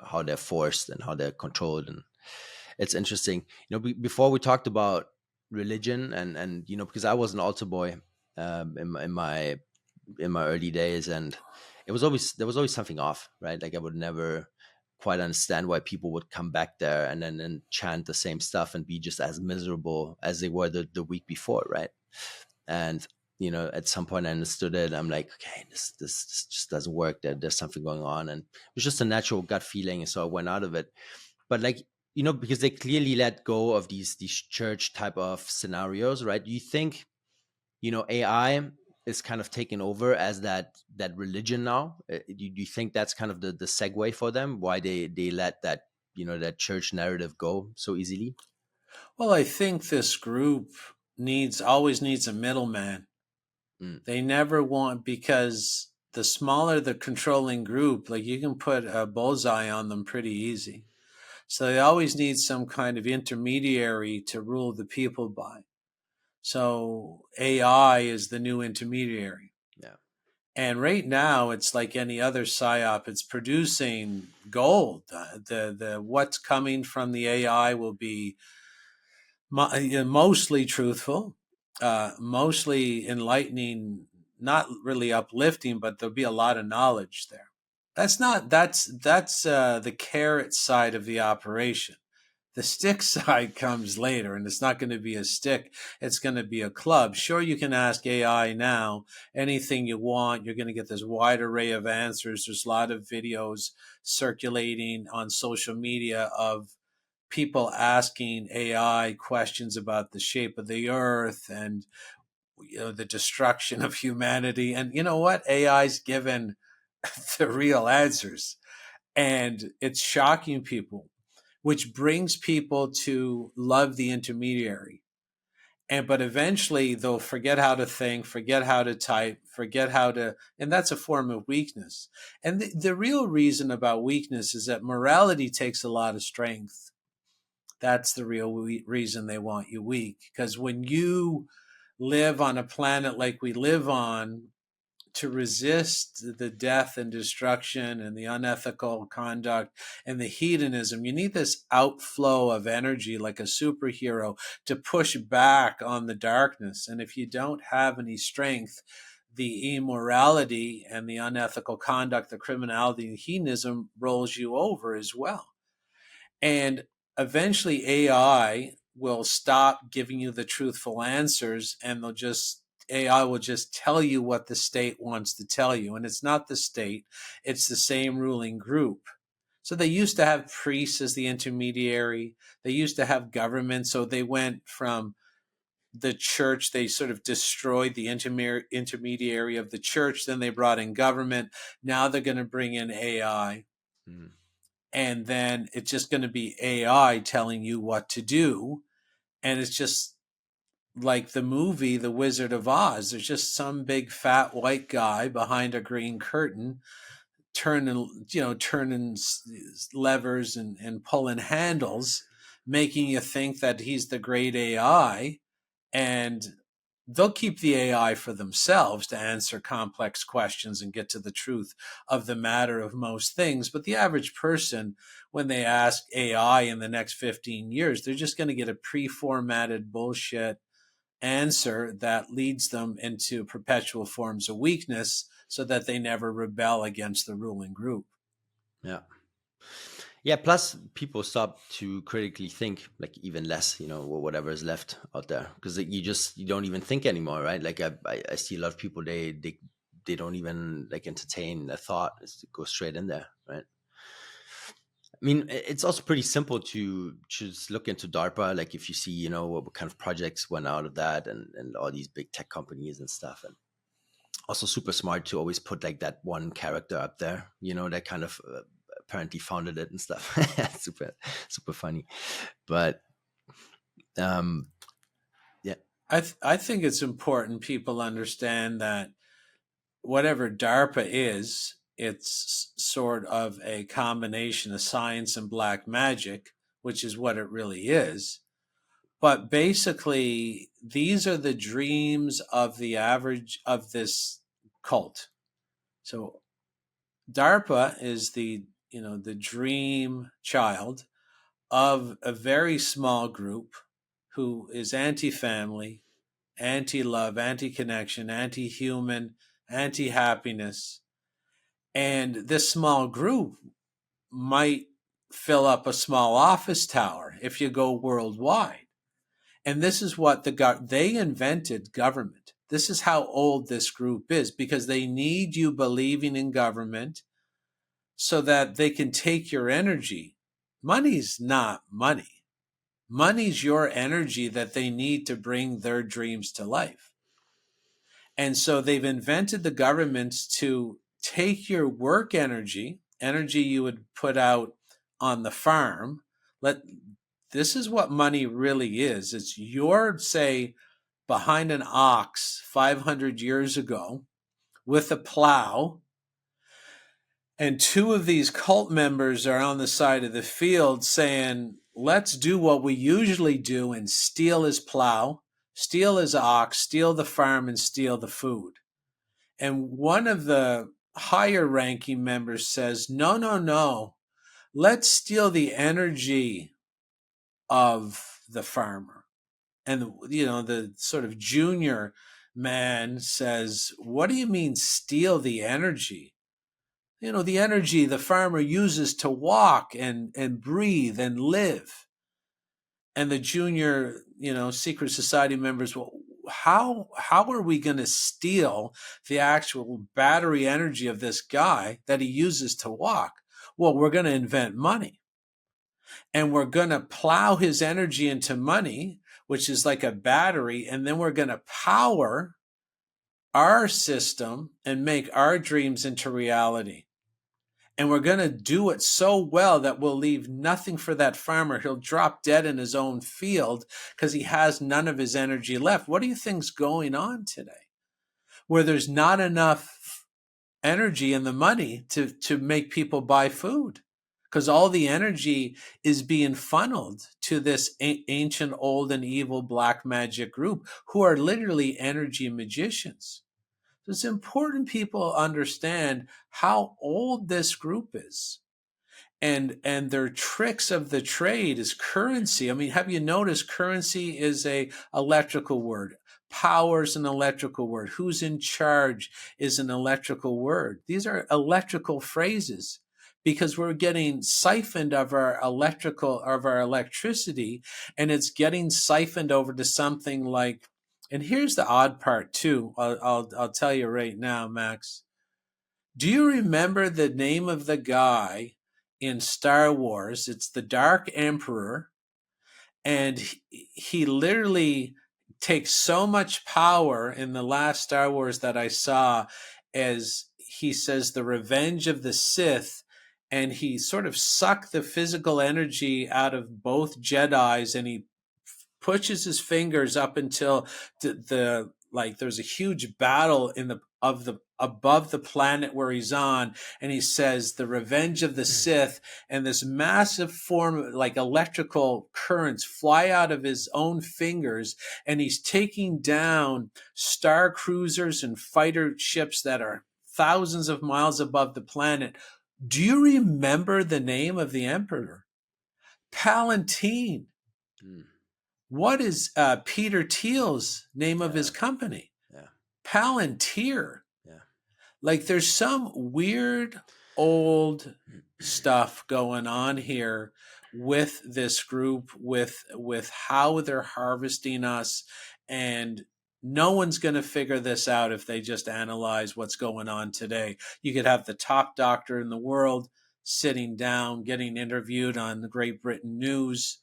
how they're forced and how they're controlled. And it's interesting. Before we talked about religion, and because I was an altar boy in my early days, and there was always something off, right? Like I would never quite understand why people would come back there and then chant the same stuff and be just as miserable as they were the week before, right? And at some point I understood it. I'm like, okay, this just doesn't work. There's something going on, and it was just a natural gut feeling, and so I went out of it. But like, because they clearly let go of these church type of scenarios, right? Do you think AI is kind of taken over as that religion now? Do you think that's kind of the segue for them, why they let that that church narrative go so easily? Well, I think this group always needs a middleman. Mm. They never want, because the smaller the controlling group, like you can put a bullseye on them pretty easy. So they always need some kind of intermediary to rule the people by. So AI is the new intermediary. Yeah. And right now, it's like any other psyop. It's producing gold. The what's coming from the AI will be mostly truthful, mostly enlightening, not really uplifting, but there'll be a lot of knowledge there. That's the carrot side of the operation. The stick side comes later, and it's not going to be a stick. It's going to be a club. Sure, you can ask AI now anything you want. You're going to get this wide array of answers. There's a lot of videos circulating on social media of people asking AI questions about the shape of the earth and the destruction of humanity. And you know what? AI's given the real answers. And it's shocking people, which brings people to love the intermediary. But eventually they'll forget how to think, forget how to type, and that's a form of weakness. And the real reason about weakness is that morality takes a lot of strength. That's the real reason they want you weak. Because when you live on a planet like we live on, to resist the death and destruction and the unethical conduct and the hedonism, you need this outflow of energy like a superhero to push back on the darkness. And if you don't have any strength, the immorality and the unethical conduct, the criminality, the hedonism rolls you over as well. And eventually AI will stop giving you the truthful answers, and AI will just tell you what the state wants to tell you. And it's not the state, it's the same ruling group. So they used to have priests as the intermediary. They used to have government. So they went from the church, they sort of destroyed the intermediary of the church. Then they brought in government. Now they're going to bring in AI. Mm. And then it's just going to be AI telling you what to do. And it's just like the movie The Wizard of Oz. There's just some big fat white guy behind a green curtain turning levers and pulling handles, making you think that he's the great AI. And they'll keep the AI for themselves to answer complex questions and get to the truth of the matter of most things. But the average person, when they ask AI in the next 15 years, they're just going to get a pre-formatted bullshit answer that leads them into perpetual forms of weakness so that they never rebel against the ruling group. Yeah. Yeah, plus people stop to critically think, like even less, or whatever is left out there, because you don't even think anymore, right? Like I see a lot of people, they don't even like entertain a thought, it's to go straight in there, right? I mean, it's also pretty simple to just look into DARPA, like if you see, what kind of projects went out of that, and all these big tech companies and stuff, and also super smart to always put like that one character up there, that kind of apparently founded it and stuff. Super funny. But um yeah. I think it's important people understand that whatever DARPA is, it's sort of a combination of science and black magic, which is what it really is. But basically, these are the dreams of the average of this cult. So DARPA is the dream child of a very small group who is anti-family, anti-love, anti-connection, anti-human, anti-happiness. And this small group might fill up a small office tower if you go worldwide. And this is what they invented government. This is how old this group is, because they need you believing in government so that they can take your energy. Money's not money. Money's your energy that they need to bring their dreams to life. And so they've invented the governments to take your work energy you would put out on the farm. This is what money really is. It's your, say, behind an ox 500 years ago with a plow, and two of these cult members are on the side of the field saying, let's do what we usually do and steal his plow, steal his ox, steal the farm, and steal the food. And one of the higher ranking members says, no, no, no, let's steal the energy of the farmer. And, the sort of junior man says, what do you mean steal the energy? The energy the farmer uses to walk and breathe and live. And the junior, secret society members, well, how are we going to steal the actual battery energy of this guy that he uses to walk? Well, we're going to invent money. And we're going to plow his energy into money, which is like a battery. And then we're going to power our system and make our dreams into reality. And we're going to do it so well that we'll leave nothing for that farmer. He'll drop dead in his own field because he has none of his energy left. What do you think's going on today? Where there's not enough energy in the money to make people buy food, because all the energy is being funneled to this ancient, old, and evil black magic group who are literally energy magicians. It's important people understand how old this group is. And their tricks of the trade is currency. I mean, have you noticed currency is a electrical word? Power is an electrical word. Who's in charge is an electrical word. These are electrical phrases because we're getting siphoned of our electricity, and it's getting siphoned over to something like, and here's the odd part too. I'll tell you right now, Max. Do you remember the name of the guy in Star Wars? It's the Dark Emperor, and he literally takes so much power in the last Star Wars that I saw, as he says, the revenge of the Sith, and he sort of sucked the physical energy out of both Jedis, and he pushes his fingers up until the like there's a huge battle above the planet where he's on, and he says the revenge of the Sith, and this massive form of like electrical currents fly out of his own fingers, and he's taking down star cruisers and fighter ships that are thousands of miles above the planet. Do you remember the name of the emperor? Palantine. Mm. What is Peter Thiel's name of his company? Yeah. Palantir. Yeah. Like there's some weird old stuff going on here with this group, with how they're harvesting us, and no one's going to figure this out if they just analyze what's going on today. You could have the top doctor in the world sitting down, getting interviewed on the Great Britain News,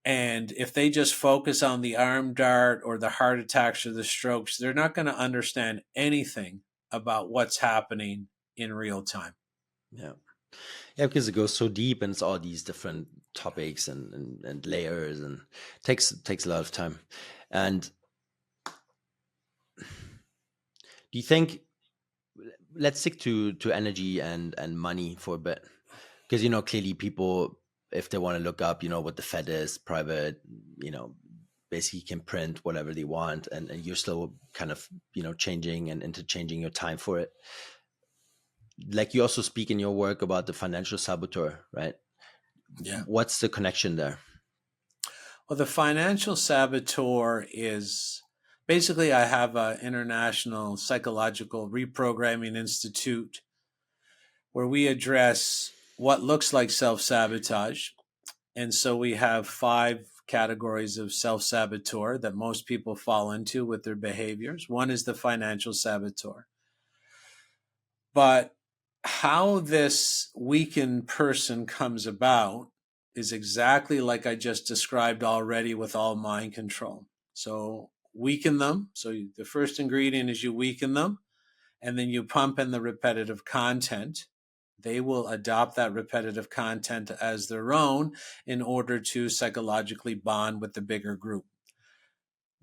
and if they just focus on the arm dart or the heart attacks or the strokes, they're not going to understand anything about what's happening in real time. Yeah. Yeah, because it goes so deep and it's all these different topics and layers, and takes a lot of time. And do you think, let's stick to energy and money for a bit, because clearly people, if they want to look up what the Fed is, private, basically can print whatever they want, and you're still kind of changing and interchanging your time for it. Like you also speak in your work about the financial saboteur, right? Yeah. What's the connection there? Well, the financial saboteur is basically, I have an international psychological reprogramming institute where we address what looks like self-sabotage. And so we have 5 categories of self-saboteur that most people fall into with their behaviors. One is the financial saboteur. But how this weakened person comes about is exactly like I just described already with all mind control. So weaken them. So the first ingredient is you weaken them, and then you pump in the repetitive content. They will adopt that repetitive content as their own in order to psychologically bond with the bigger group.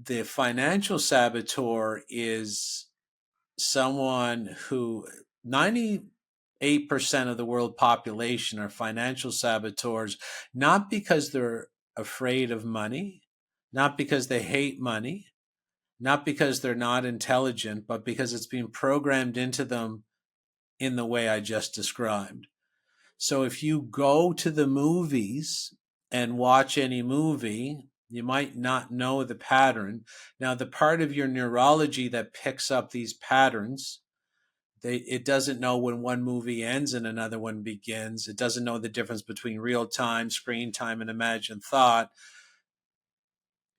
The financial saboteur is someone who 98% of the world population are financial saboteurs, not because they're afraid of money, not because they hate money, not because they're not intelligent, but because it's being programmed into them in the way I just described. So if you go to the movies and watch any movie, you might not know the pattern. Now, the part of your neurology that picks up these patterns, it doesn't know when one movie ends and another one begins. It doesn't know the difference between real time, screen time, and imagined thought.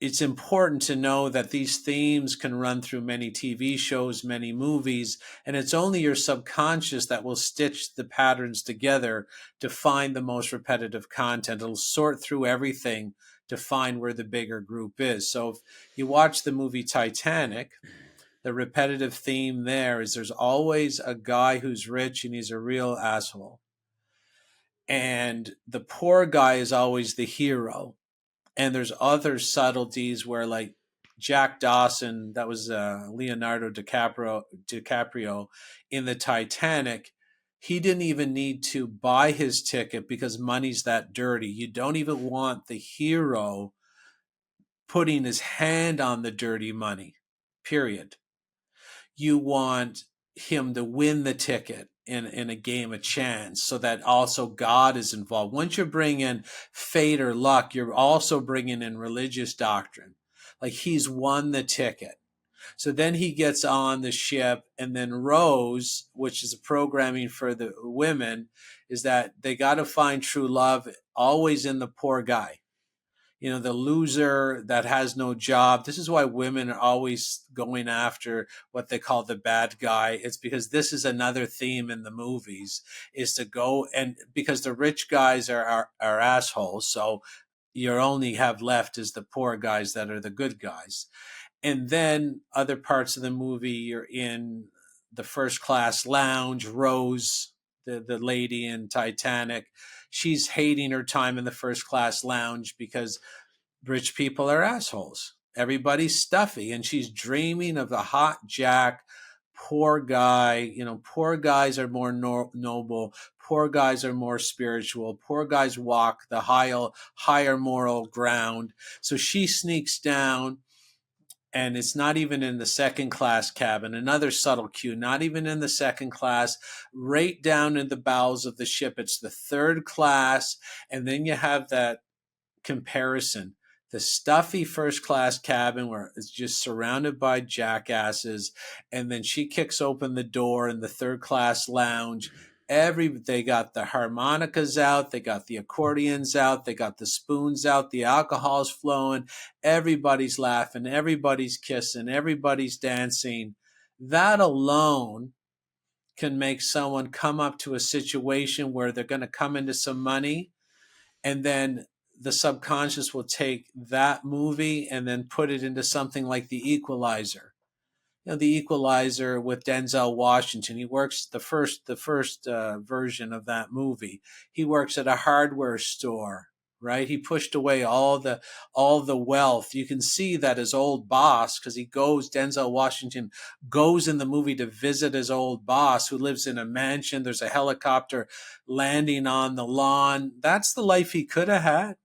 It's important to know that these themes can run through many TV shows, many movies, and it's only your subconscious that will stitch the patterns together to find the most repetitive content. It'll sort through everything to find where the bigger group is. So if you watch the movie Titanic, the repetitive theme there is there's always a guy who's rich and he's a real asshole. And the poor guy is always the hero. And there's other subtleties where, like Jack Dawson, that was Leonardo DiCaprio in the Titanic, he didn't even need to buy his ticket because money's that dirty. You don't even want the hero putting his hand on the dirty money, period. You want him to win the ticket in a game of chance, so that also God is involved. Once you bring in fate or luck, you're also bringing in religious doctrine. Like he's won the ticket. So then he gets on the ship, and then Rose, which is a programming for the women, is that they got to find true love always in the poor guy. The loser that has no job. This is why women are always going after what they call the bad guy. It's because this is another theme in the movies, is to go, and because the rich guys are assholes. So you only have left is the poor guys that are the good guys. And then other parts of the movie, you're in the first class lounge. Rose, the lady in Titanic, she's hating her time in the first class lounge because rich people are assholes. everybody's stuffy, and she's dreaming of the hot Jack. Poor guy, poor guys are more noble. Poor guys are more spiritual. Poor guys walk the higher moral ground. So she sneaks down, and it's not even in the second class cabin. Another subtle cue, not even in the second class, right down in the bowels of the ship. It's the third class. And then you have that comparison. The stuffy first class cabin where it's just surrounded by jackasses. And then she kicks open the door in the third class lounge. They got the harmonicas out, they got the accordions out, they got the spoons out, the alcohol's flowing, everybody's laughing, everybody's kissing, everybody's dancing. That alone can make someone come up to a situation where they're going to come into some money, and then the subconscious will take that movie and then put it into something like The Equalizer. The Equalizer with Denzel Washington. He works the first version of that movie. He works at a hardware store, right? He pushed away all the wealth. You can see that his old boss, because Denzel Washington goes in the movie to visit his old boss who lives in a mansion. There's a helicopter landing on the lawn. That's the life he could have had.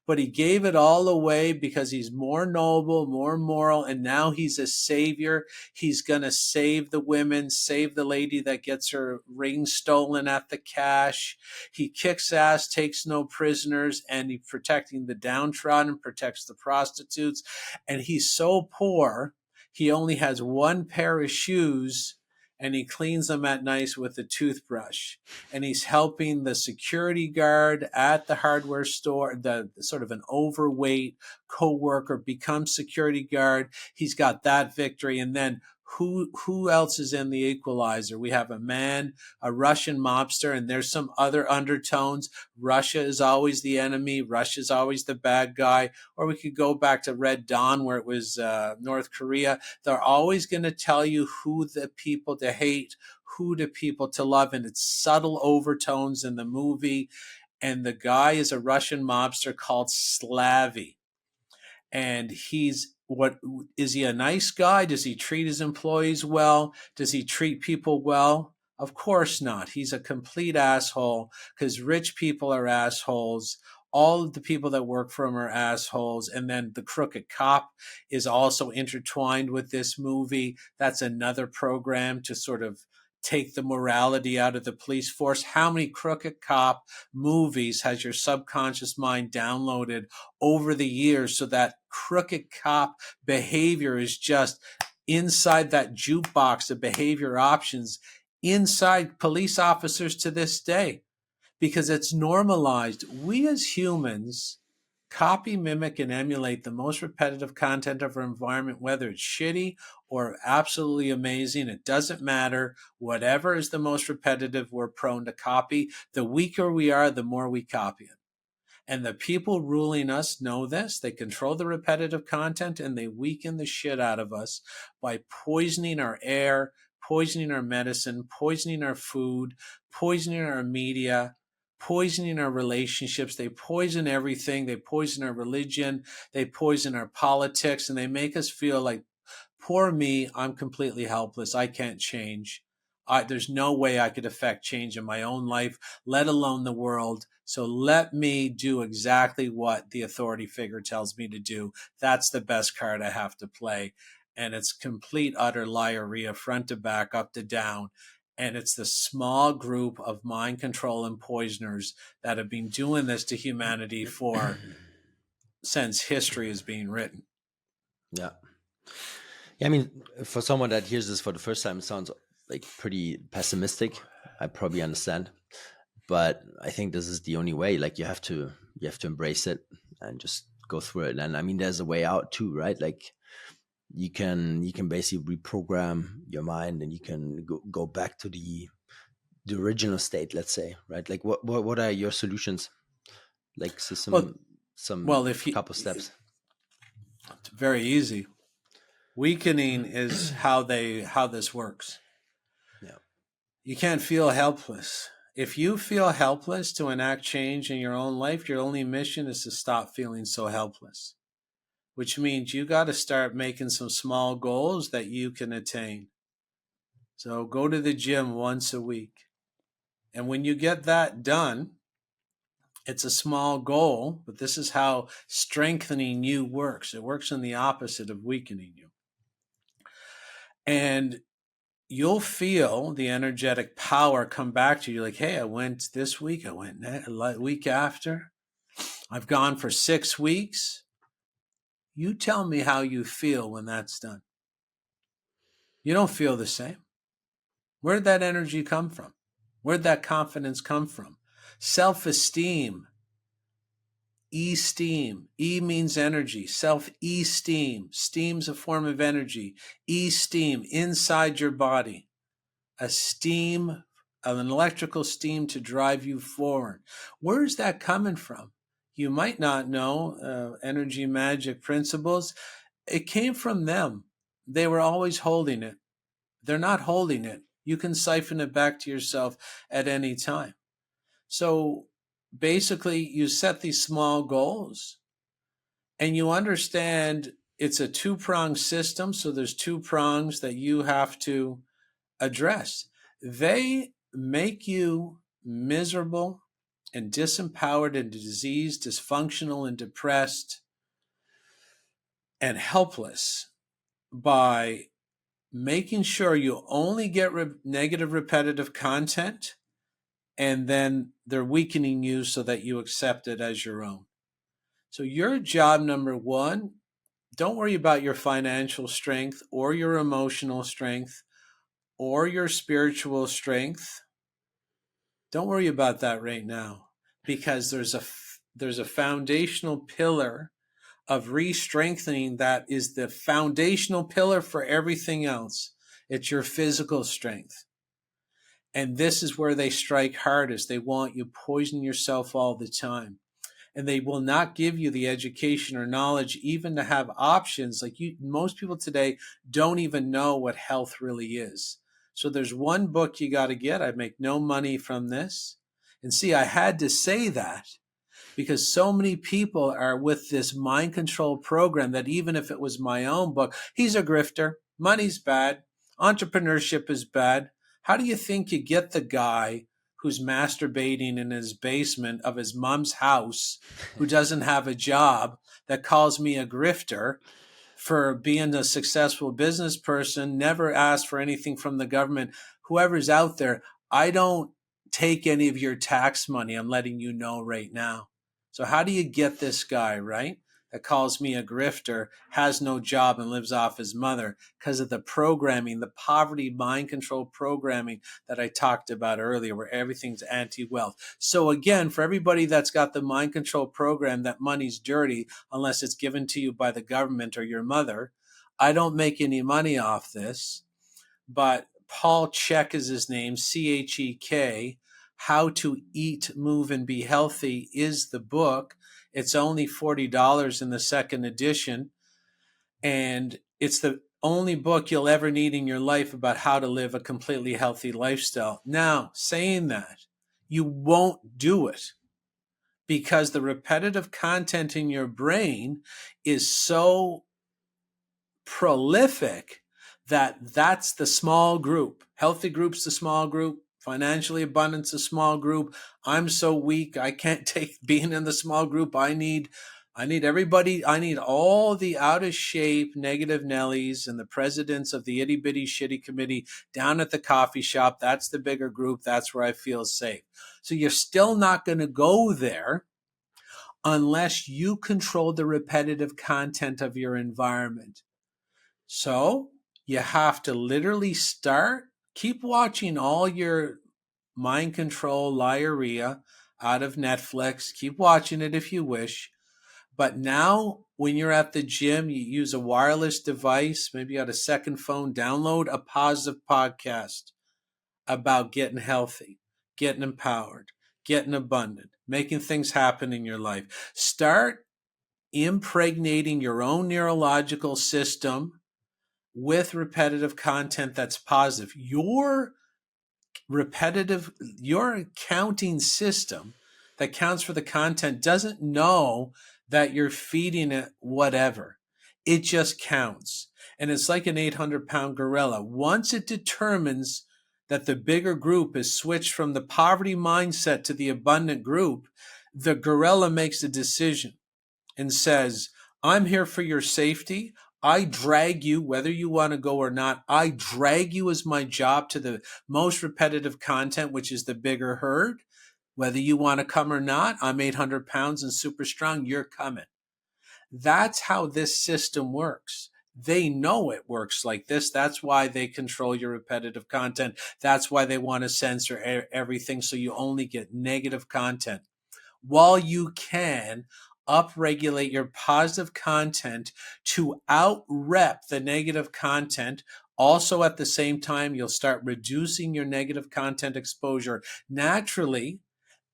But he gave it all away because he's more noble, more moral, and now he's a savior. He's going to save the women, save the lady that gets her ring stolen at the cash. He kicks ass, takes no prisoners, and he's protecting the downtrodden, protects the prostitutes. And he's so poor, he only has one pair of shoes, and he cleans them at night with a toothbrush. And he's helping the security guard at the hardware store, the sort of an overweight coworker, become security guard. He's got that victory. And then who else is in The Equalizer? We have a Russian mobster, and there's some other undertones. Russia is always the enemy. Russia is always the bad guy. Or we could go back to Red Dawn, where it was North Korea. They're always going to tell you who the people to hate, who the people to love, and it's subtle overtones in the movie. And the guy is a Russian mobster called Slavy. And is he a nice guy? Does he treat his employees well? Does he treat people well? Of course not. He's a complete asshole, because rich people are assholes. All of the people that work for him are assholes. And then the crooked cop is also intertwined with this movie. That's another program to sort of take the morality out of the police force. How many crooked cop movies has your subconscious mind downloaded over the years, so that crooked cop behavior is just inside that jukebox of behavior options inside police officers to this day, because it's normalized. We as humans copy, mimic, and emulate the most repetitive content of our environment, whether it's shitty or absolutely amazing. It doesn't matter. Whatever is the most repetitive, we're prone to copy. The weaker we are, the more we copy it. And the people ruling us know this. They control the repetitive content, and they weaken the shit out of us by poisoning our air, poisoning our medicine, poisoning our food, poisoning our media, poisoning our relationships. They poison everything. They poison our religion. They poison our politics, and they make us feel like, poor me, I'm completely helpless. I can't change. There's no way I could affect change in my own life, let alone the world. So let me do exactly what the authority figure tells me to do. That's the best card I have to play. And it's complete, utter liarrhea, front to back, up to down. And it's the small group of mind control and poisoners that have been doing this to humanity since history is being written. Yeah. Yeah, I mean, for someone that hears this for the first time, it sounds like pretty pessimistic. I probably understand, but I think this is the only way. Like you have to embrace it and just go through it. And I mean, there's a way out too, right? Like you can basically reprogram your mind, and you can go back to the original state, let's say, right? Like what are your solutions? Like some couple steps. It's very easy. Weakening is how this works. Yeah. You can't feel helpless. If you feel helpless to enact change in your own life, your only mission is to stop feeling so helpless. which means you got to start making some small goals that you can attain. So go to the gym once a week. And when you get that done, it's a small goal, but this is how strengthening you works. It works in the opposite of weakening you. And you'll feel the energetic power come back to you. You're like, hey, I went this week. I went a week after. I've gone for 6 weeks. You tell me how you feel when that's done. You don't feel the same. Where'd that energy come from? Where'd that confidence come from? Self-esteem. Esteem. E means energy. Self-esteem. Steam's a form of energy. Esteem inside your body. A steam, an electrical steam to drive you forward. Where's that coming from? You might not know energy magic principles. It came from them. They were always holding it. They're not holding it. You can siphon it back to yourself at any time. So basically, you set these small goals and you understand it's a two-pronged system. So there's 2 prongs that you have to address. They make you miserable and disempowered and diseased, dysfunctional and depressed and helpless by making sure you only get negative repetitive content, and then they're weakening you so that you accept it as your own. So your job number 1, don't worry about your financial strength or your emotional strength or your spiritual strength. Don't worry about that right now, because there's a foundational pillar of re-strengthening that is the foundational pillar for everything else. It's your physical strength. And this is where they strike hardest. They want you poison yourself all the time. And they will not give you the education or knowledge even to have options. Like most people today don't even know what health really is. So there's one book you got to get. I make no money from this. And see, I had to say that because so many people are with this mind control program that even if it was my own book, he's a grifter, money's bad, entrepreneurship is bad. How do you think you get the guy who's masturbating in his basement of his mom's house, who doesn't have a job, that calls me a grifter for being a successful business person, never asked for anything from the government? Whoever's out there, I don't take any of your tax money. I'm letting you know right now. So how do you get this guy, right, that calls me a grifter, has no job and lives off his mother? Because of the programming, the poverty mind control programming that I talked about earlier, where everything's anti-wealth. So again, for everybody that's got the mind control program that money's dirty unless it's given to you by the government or your mother, I don't make any money off this. But Paul Chek is his name, Chek. How to Eat, Move, and Be Healthy is the book. It's only $40 in the second edition. And it's the only book you'll ever need in your life about how to live a completely healthy lifestyle. Now, saying that, you won't do it because the repetitive content in your brain is so prolific that's the small group. Healthy group's the small group. Financially abundant's a small group. I'm so weak, I can't take being in the small group. I need everybody. I need all the out of shape negative Nellies and the presidents of the itty bitty shitty committee down at the coffee shop. That's the bigger group. That's where I feel safe. So you're still not going to go there unless you control the repetitive content of your environment. So you have to literally keep watching all your mind control liarrhea out of Netflix. Keep watching it if you wish. But now when you're at the gym, you use a wireless device, maybe you got a second phone, download a positive podcast about getting healthy, getting empowered, getting abundant, making things happen in your life. Start impregnating your own neurological system with repetitive content that's positive. Your counting system that counts for the content doesn't know that you're feeding it whatever. It just counts. And it's like an 800-pound gorilla. Once it determines that the bigger group is switched from the poverty mindset to the abundant group, the gorilla makes a decision and says, I'm here for your safety. I drag you, whether you want to go or not, I drag you as my job to the most repetitive content, which is the bigger herd. Whether you want to come or not, I'm 800 pounds and super strong, you're coming. That's how this system works. They know it works like this. That's why they control your repetitive content. That's why they want to censor everything so you only get negative content. While you can upregulate your positive content to out-rep the negative content, also at the same time, you'll start reducing your negative content exposure naturally.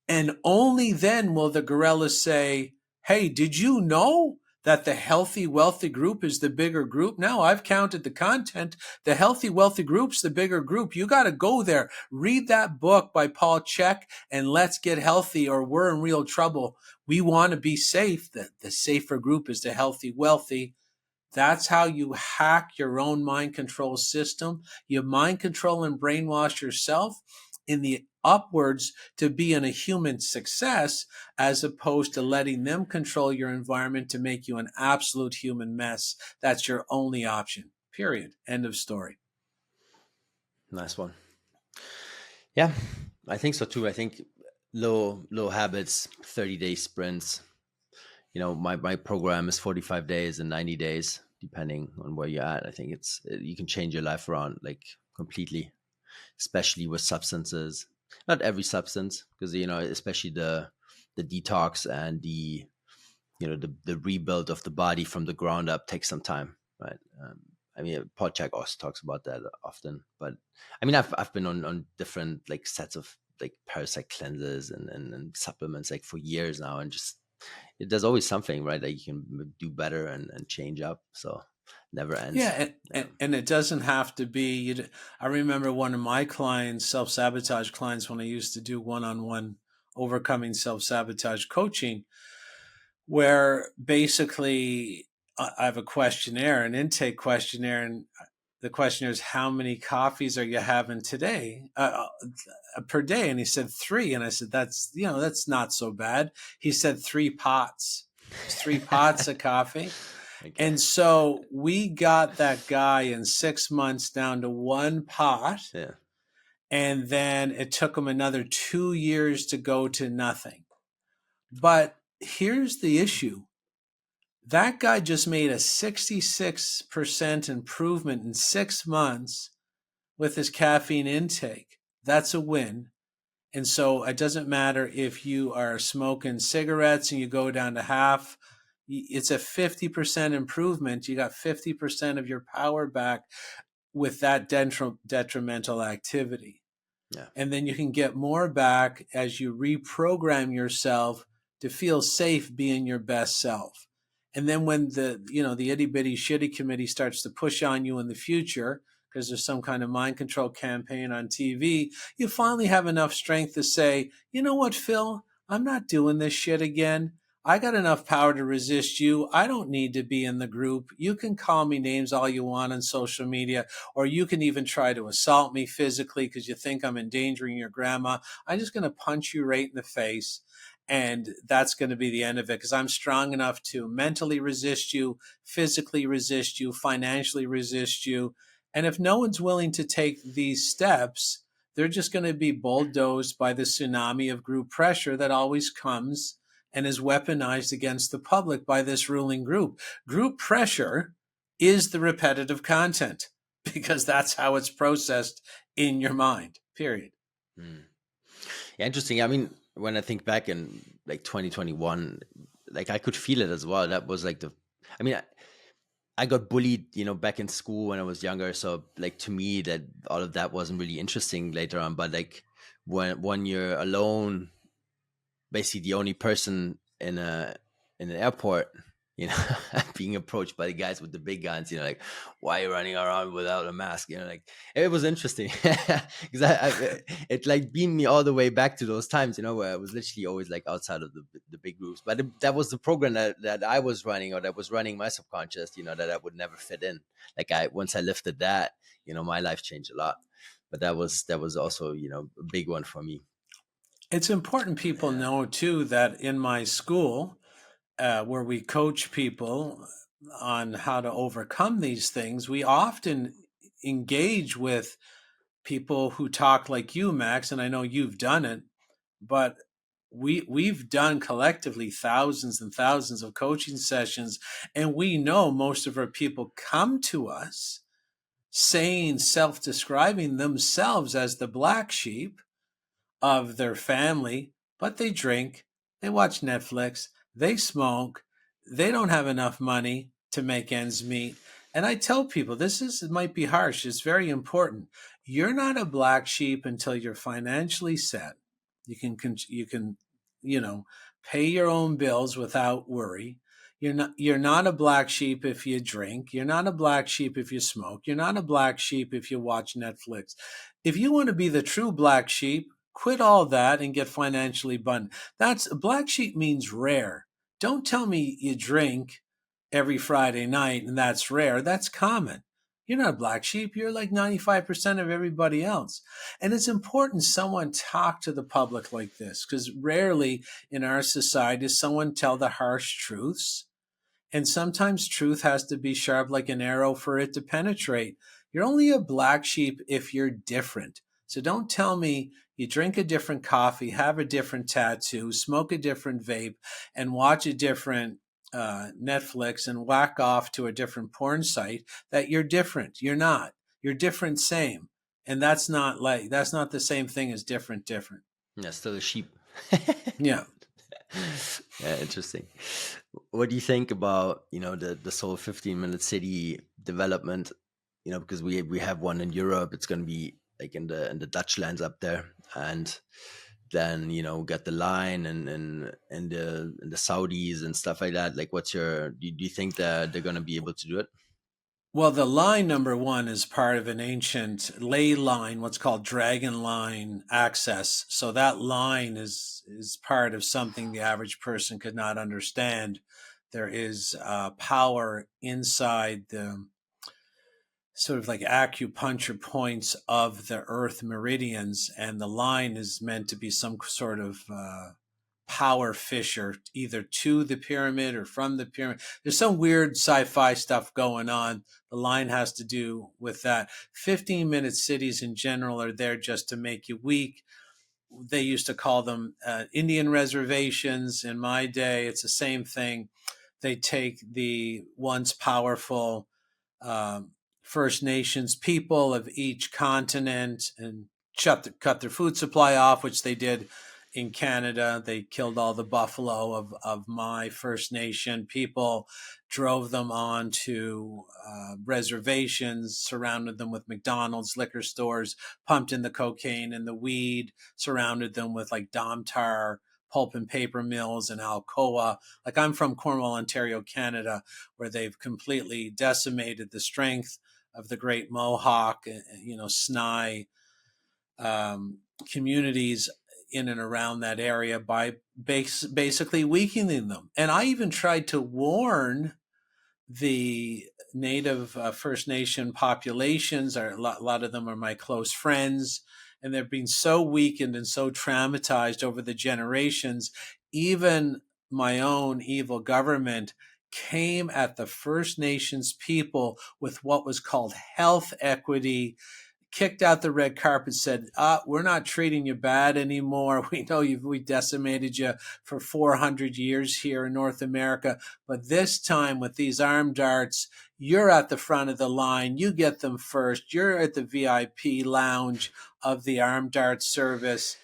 And only then will the gorilla say, hey, did you know that the healthy, wealthy group is the bigger group? Now I've counted the content. The healthy, wealthy group's the bigger group. You got to go there. Read that book by Paul Chek and let's get healthy or we're in real trouble. We want to be safe. The safer group is the healthy, wealthy. That's how you hack your own mind control system. You mind control and brainwash yourself in the upwards to be in a human success, as opposed to letting them control your environment to make you an absolute human mess. That's your only option. Period. End of story. Nice one. Yeah, I think so too. I think low habits, 30-day sprints. My program is 45 days and 90 days, depending on where you're at. I think you can change your life around like completely, especially with substances. Not every substance, because especially the detox and the rebuild of the body from the ground up takes some time, right? Paul Chek also talks about that often. But I've been on different like sets of like parasite cleanses and supplements like for years now, and just there's always something, right, that you can do better and change up. So never ends. Yeah, and it doesn't have to be. I remember one of my clients, self-sabotage clients, when I used to do one-on-one overcoming self-sabotage coaching, where basically I have a questionnaire, an intake questionnaire, and the questionnaire is, how many coffees are you having today, per day? And he said 3. And I said, that's not so bad. He said 3 pots. It's 3 pots of coffee. Okay. And so we got that guy in 6 months down to 1 pot. Yeah. And then it took him another 2 years to go to nothing. But here's the issue. That guy just made a 66% improvement in 6 months with his caffeine intake. That's a win. And so it doesn't matter if you are smoking cigarettes and you go down to half. It's a 50% improvement. You got 50% of your power back with that detrimental activity. Yeah. And then you can get more back as you reprogram yourself to feel safe being your best self. And then when the itty bitty shitty committee starts to push on you in the future, because there's some kind of mind control campaign on TV, you finally have enough strength to say, you know what, Phil, I'm not doing this shit again. I got enough power to resist you. I don't need to be in the group. You can call me names all you want on social media, or you can even try to assault me physically because you think I'm endangering your grandma. I'm just going to punch you right in the face. And that's going to be the end of it, because I'm strong enough to mentally resist you, physically resist you, financially resist you. And if no one's willing to take these steps, they're just going to be bulldozed by the tsunami of group pressure that always comes and is weaponized against the public by this ruling group. Group pressure is the repetitive content, because that's how it's processed in your mind, period. Yeah, interesting. When I think back in like 2021, like I could feel it as well. That was like I got bullied, back in school when I was younger. So like to me, that all of that wasn't really interesting later on. But like when you're alone, basically the only person in an airport, you know, being approached by the guys with the big guns, you know, like, why are you running around without a mask? You know, like, it was interesting because it like beamed me all the way back to those times, you know, where I was literally always like outside of the big groups. But that was the program that I was running, or that was running my subconscious, you know, that I would never fit in. Like, once I lifted that, you know, my life changed a lot. But that was also, you know, a big one for me. It's important people Yeah. know too that in my school, where we coach people on how to overcome these things, we often engage with people who talk like you, Max, and I know you've done it, but we've done collectively thousands and thousands of coaching sessions, and we know most of our people come to us saying, self-describing themselves as the black sheep of their family, but they drink, they watch Netflix, they smoke, they don't have enough money to make ends meet. And I tell people, it might be harsh, it's very important. You're not a black sheep until you're financially set. You can, you know, pay your own bills without worry. You're not a black sheep if you drink. You're not a black sheep if you smoke. You're not a black sheep if you watch Netflix. If you want to be the true black sheep, quit all that and get financially abundant. That's black sheep means rare. Don't tell me you drink every Friday night and that's rare. That's common. You're not a black sheep. You're like 95% of everybody else. And it's important someone talk to the public like this, because rarely in our society does someone tell the harsh truths. And sometimes truth has to be sharp like an arrow for it to penetrate. You're only a black sheep if you're different. So don't tell me you drink a different coffee, have a different tattoo, smoke a different vape, and watch a different Netflix and whack off to a different porn site that you're different. You're not. You're different, same. And that's not the same thing as different, different. Yeah, still a sheep. Yeah. Yeah, interesting. What do you think about, you know, the whole 15-minute city development? You know, because we have one in Europe. It's going to be like in the Dutch lands up there, and then, you know, get the line and the Saudis and stuff like that. Like, do you think that they're going to be able to do it? Well, the line number one is part of an ancient ley line, what's called dragon line access. So that line is part of something the average person could not understand. There is power inside the sort of like acupuncture points of the earth meridians, and the line is meant to be some sort of power fissure either to the pyramid or from the pyramid. There's some weird sci-fi stuff going on. The line has to do with that. 15-minute cities in general are there just to make you weak. They used to call them Indian reservations. In my day, it's the same thing. They take the once powerful um, First Nations people of each continent and cut their food supply off, which they did in Canada. They killed all the buffalo of my First Nation people, drove them onto reservations, surrounded them with McDonald's, liquor stores, pumped in the cocaine and the weed, surrounded them with like Domtar pulp and paper mills and Alcoa. Like, I'm from Cornwall, Ontario, Canada, where they've completely decimated the strength of the Great Mohawk, Sni communities in and around that area by basically weakening them. And I even tried to warn the native First Nation populations. A lot of them are my close friends, and they've been so weakened and so traumatized over the generations. Even my own evil government came at the First Nations people with what was called health equity, kicked out the red carpet, said, we're not treating you bad anymore. We know we decimated you for 400 years here in North America, but this time with these arm darts, you're at the front of the line. You get them first. You're at the VIP lounge of the arm dart service.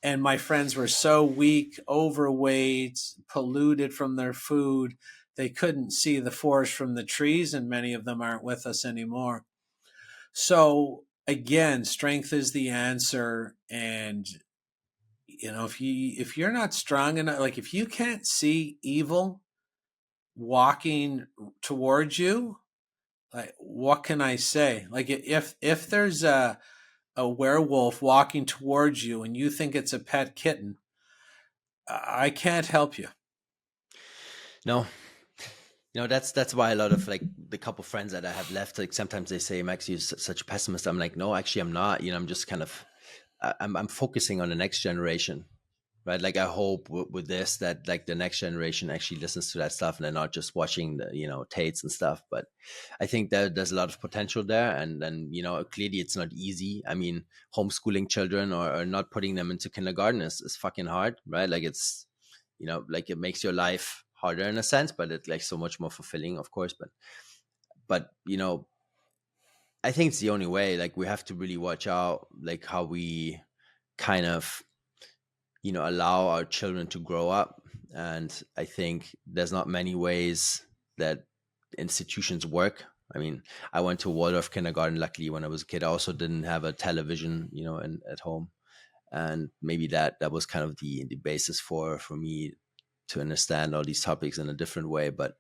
And my friends were so weak, overweight, polluted from their food, they couldn't see the forest from the trees, and many of them aren't with us anymore. So again, strength is the answer. And if you're not strong enough, like if you can't see evil, walking towards you, like, what can I say? Like, if there's a werewolf walking towards you and you think it's a pet kitten, I can't help you. No, that's why a lot of like the couple friends that I have left, like sometimes they say, Max, you're such a pessimist. I'm like, no, actually I'm not. I'm just kind of I'm focusing on the next generation, right? Like I hope with this that like the next generation actually listens to that stuff and they're not just watching the Tates and stuff. But I think that there's a lot of potential there, and then clearly it's not easy. I mean, homeschooling children or not putting them into kindergarten is fucking hard, right? Like it's like it makes your life harder in a sense, but it's like so much more fulfilling, of course. But I think it's the only way. Like we have to really watch out, like how we kind of allow our children to grow up. And I think there's not many ways that institutions work. I mean, I went to Waldorf kindergarten. Luckily, when I was a kid, I also didn't have a television, at home, and maybe that was kind of the basis for me to understand all these topics in a different way. But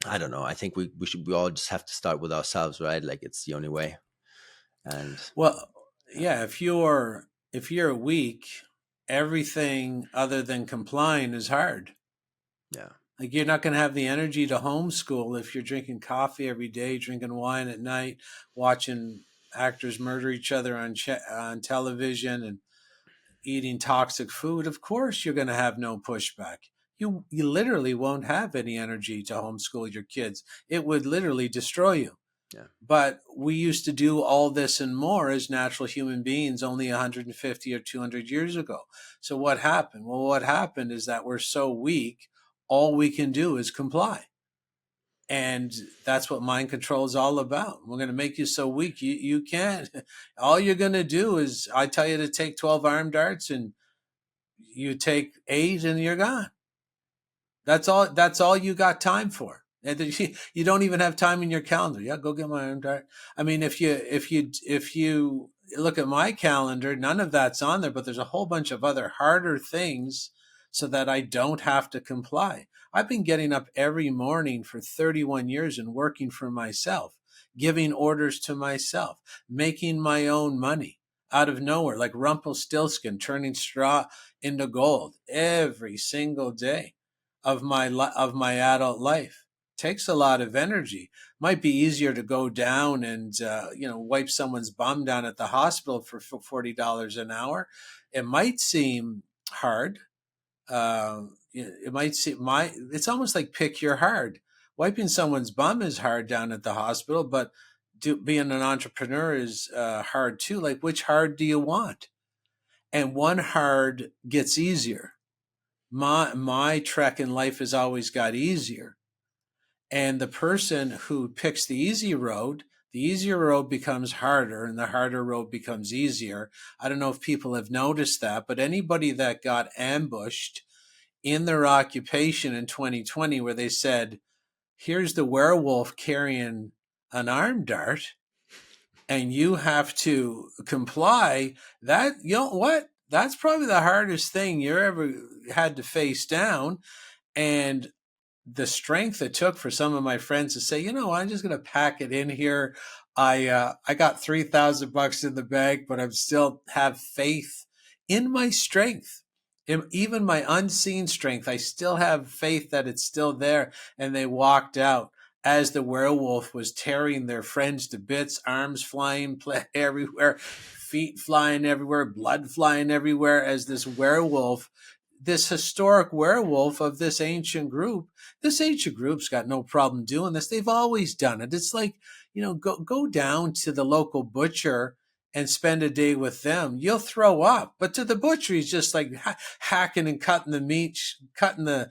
I don't know. I think we all just have to start with ourselves, right? Like it's the only way. And Well, yeah, if you're weak, everything other than complying is hard. yeah, Like you're not going to have the energy to homeschool if you're drinking coffee every day, drinking wine at night, watching actors murder each other on television, and eating toxic food. Of course, you're going to have no pushback. You literally won't have any energy to homeschool your kids. It would literally destroy you. yeah, But we used to do all this and more as natural human beings only 150 or 200 years ago. So what happened? Well, what happened is that we're so weak, all we can do is comply. And that's what mind control is all about. We're going to make you so weak you can't. All you're going to do is I tell you to take 12 arm darts and you take 8 and you're gone. That's all you got time for. And you don't even have time in your calendar. Yeah, go get my arm dart. I mean, if you look at my calendar, none of that's on there, but there's a whole bunch of other harder things so that I don't have to comply. I've been getting up every morning for 31 years and working for myself, giving orders to myself, making my own money out of nowhere, like Rumpelstiltskin, turning straw into gold every single day of my adult life. Takes a lot of energy. Might be easier to go down and wipe someone's bum down at the hospital for $40 an hour. It might seem hard. It might seem it's almost like pick your hard. Wiping someone's bum is hard down at the hospital, but being an entrepreneur is hard too. Like, which hard do you want? And one hard gets easier. My trek in life has always got easier. And the person who picks the easier road becomes harder and the harder road becomes easier. I don't know if people have noticed that, but anybody that got ambushed in their occupation in 2020 where they said, here's the werewolf carrying an arm dart and you have to comply, that, you know what? That's probably the hardest thing you ever had to face down. And the strength it took for some of my friends to say, I'm just going to pack it in here. I got $3,000 in the bank, but I'm still have faith in my strength. Even my unseen strength, I still have faith that it's still there. And they walked out as the werewolf was tearing their friends to bits, arms flying everywhere, feet flying everywhere, blood flying everywhere, as this historic werewolf of this ancient group's got no problem doing this. They've always done it. It's like, go down to the local butcher and spend a day with them. You'll throw up. But to the butcher, he's just like hacking and cutting the meat, cutting the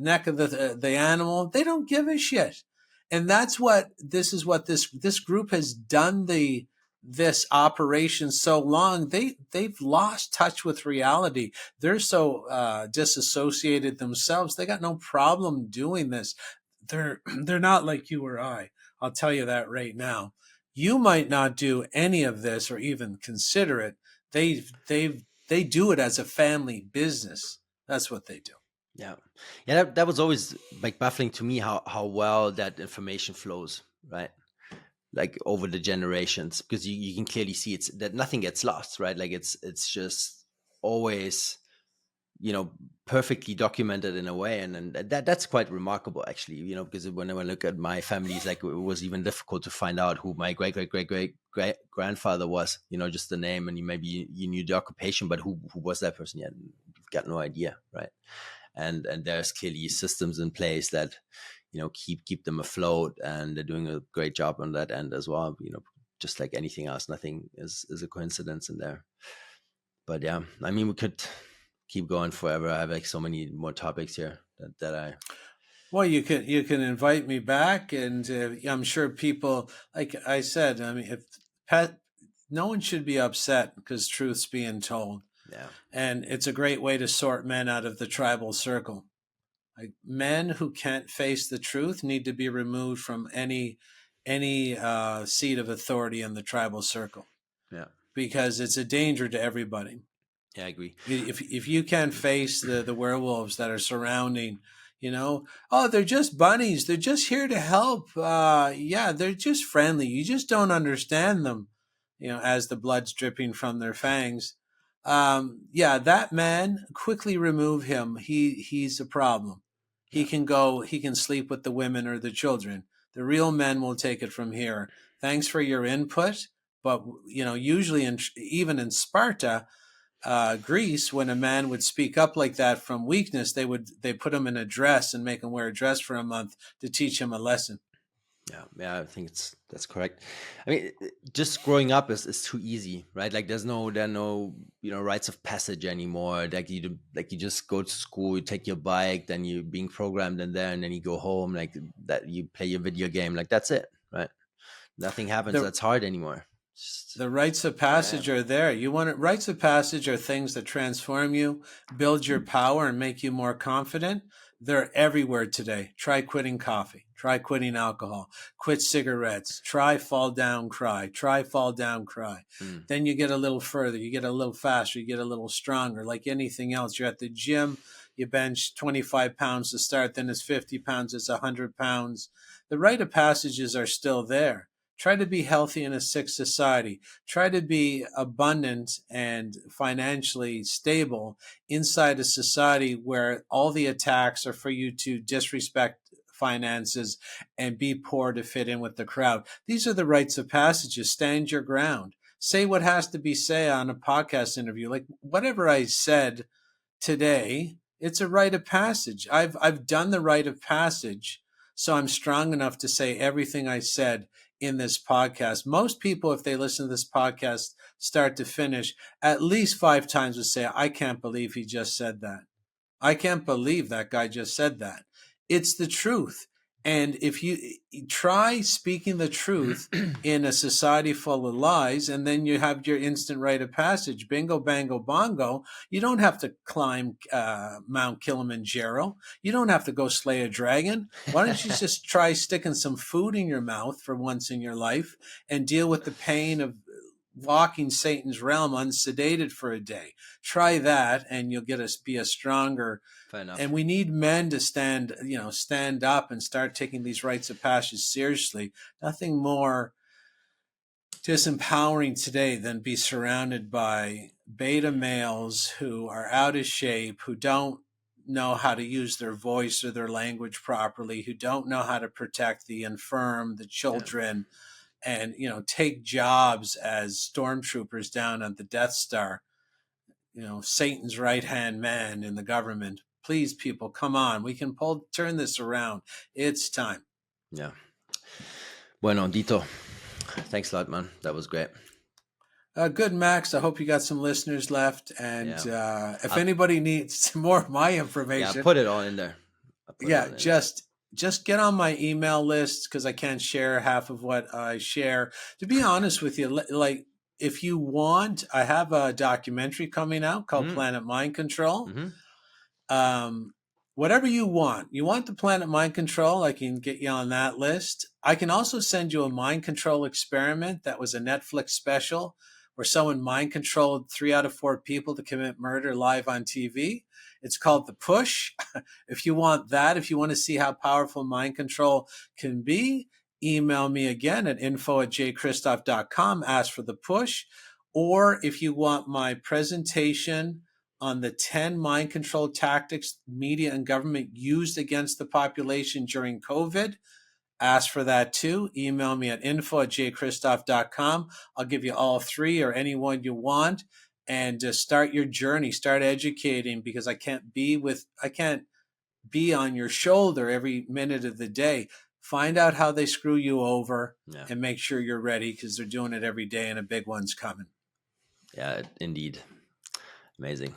neck of the animal. They don't give a shit. And that's what this group has done this operation so long. They've lost touch with reality. They're so disassociated themselves. They got no problem doing this. They're not like you or I. I'll tell you that right now. You might not do any of this or even consider it. They do it as a family business. That's what they do. Yeah. Yeah, that was always like baffling to me how well that information flows, right? Like over the generations, because you can clearly see it's that nothing gets lost, right? Like it's just always, perfectly documented in a way, and that's quite remarkable actually, because when I look at my family, it's like it was even difficult to find out who my great grandfather was, just the name, and you knew the occupation, but who was that person? Yeah, you've got no idea, right? And there's clearly systems in place that keep them afloat, and they're doing a great job on that end as well, just like anything else, nothing is a coincidence in there. But yeah, I mean, we could keep going forever. I have like so many more topics here that I Well, you can invite me back, and I'm sure people, like I said, I mean, if Pat, no one should be upset because truth's being told, yeah. and it's a great way to sort men out of the tribal circle. Like men who can't face the truth need to be removed from any seat of authority in the tribal circle Yeah, because it's a danger to everybody. yeah, I agree. If you can't face the werewolves that are surrounding, oh, they're just bunnies, they're just here to help, yeah, they're just friendly, you just don't understand them, as the blood's dripping from their fangs. Yeah, that man, quickly remove him. He's a problem. He Yeah, can go, he can sleep with the women or the children. The real men will take it from here. Thanks for your input. But usually even in Sparta, Greece, when a man would speak up like that from weakness, they put him in a dress and make him wear a dress for a month to teach him a lesson. yeah. I think that's correct. I mean, just growing up is too easy, right? Like there are no rites of passage anymore. Like you just go to school, you take your bike, then you're being programmed in there, and then you go home, like that. You play your video game, like that's it, right? Nothing happens The that's hard anymore. Just, the rites of yeah, passage are there. You want it. Rites of passage are things that transform you, build your power, and make you more confident. They're everywhere today. Try quitting coffee. Try quitting alcohol. Quit cigarettes. Try fall down, cry. Try fall down, cry. mm, Then you get a little further. You get a little faster. You get a little stronger. Like anything else, you're at the gym. You bench 25 pounds to start. Then it's 50 pounds. It's 100 pounds. The rite of passages are still there. Try to be healthy in a sick society. Try to be abundant and financially stable inside a society where all the attacks are for you to disrespect finances and be poor to fit in with the crowd. These are the rites of passages. Stand your ground. Say what has to be said on a podcast interview. Like whatever I said today, it's a rite of passage. I've done the rite of passage, so I'm strong enough to say everything I said in this podcast. Most people, if they listen to this podcast start to finish, at least 5 times would say, I can't believe he just said that. I can't believe that guy just said that. It's the truth. And if you try speaking the truth in a society full of lies, and then you have your instant rite of passage, bingo, bango, bongo, you don't have to climb Mount Kilimanjaro. You don't have to go slay a dragon. Why don't you just try sticking some food in your mouth for once in your life and deal with the pain of walking Satan's realm unsedated for a day? Try that, and you'll be a stronger. fair enough. And we need men to stand up and start taking these rites of passage seriously. Nothing more disempowering today than be surrounded by beta males who are out of shape, who don't know how to use their voice or their language properly, who don't know how to protect the infirm, the Yeah. children, and take jobs as stormtroopers down at the Death Star. Satan's right hand man in the government. Please, people, come on. We can turn this around. It's time. Yeah. Bueno, Dito. Thanks a lot, man. That was great. Good, Max. I hope you got some listeners left. And if anybody needs more of my information, yeah, put it all in there. Just get on my email list because I can't share half of what I share. To be honest with you, like if you want, I have a documentary coming out called Planet Mind Control. Whatever you want the Planet Mind Control, I can get you on that list. I can also send you a mind control experiment that was a Netflix special where someone mind controlled 3 out of 4 people to commit murder live on TV. It's called The Push. If you want that, if you want to see how powerful mind control can be, email me again at info@jchristoff.com, ask for The Push. Or if you want my presentation on the 10 mind control tactics media and government used against the population during COVID, ask for that too. Email me at info@jchristoff.com. I'll give you all 3 or any one you want, and start your journey, start educating, because I can't be on your shoulder every minute of the day. Find out how they screw you over and make sure you're ready, because they're doing it every day and a big one's coming. Yeah, indeed. Amazing.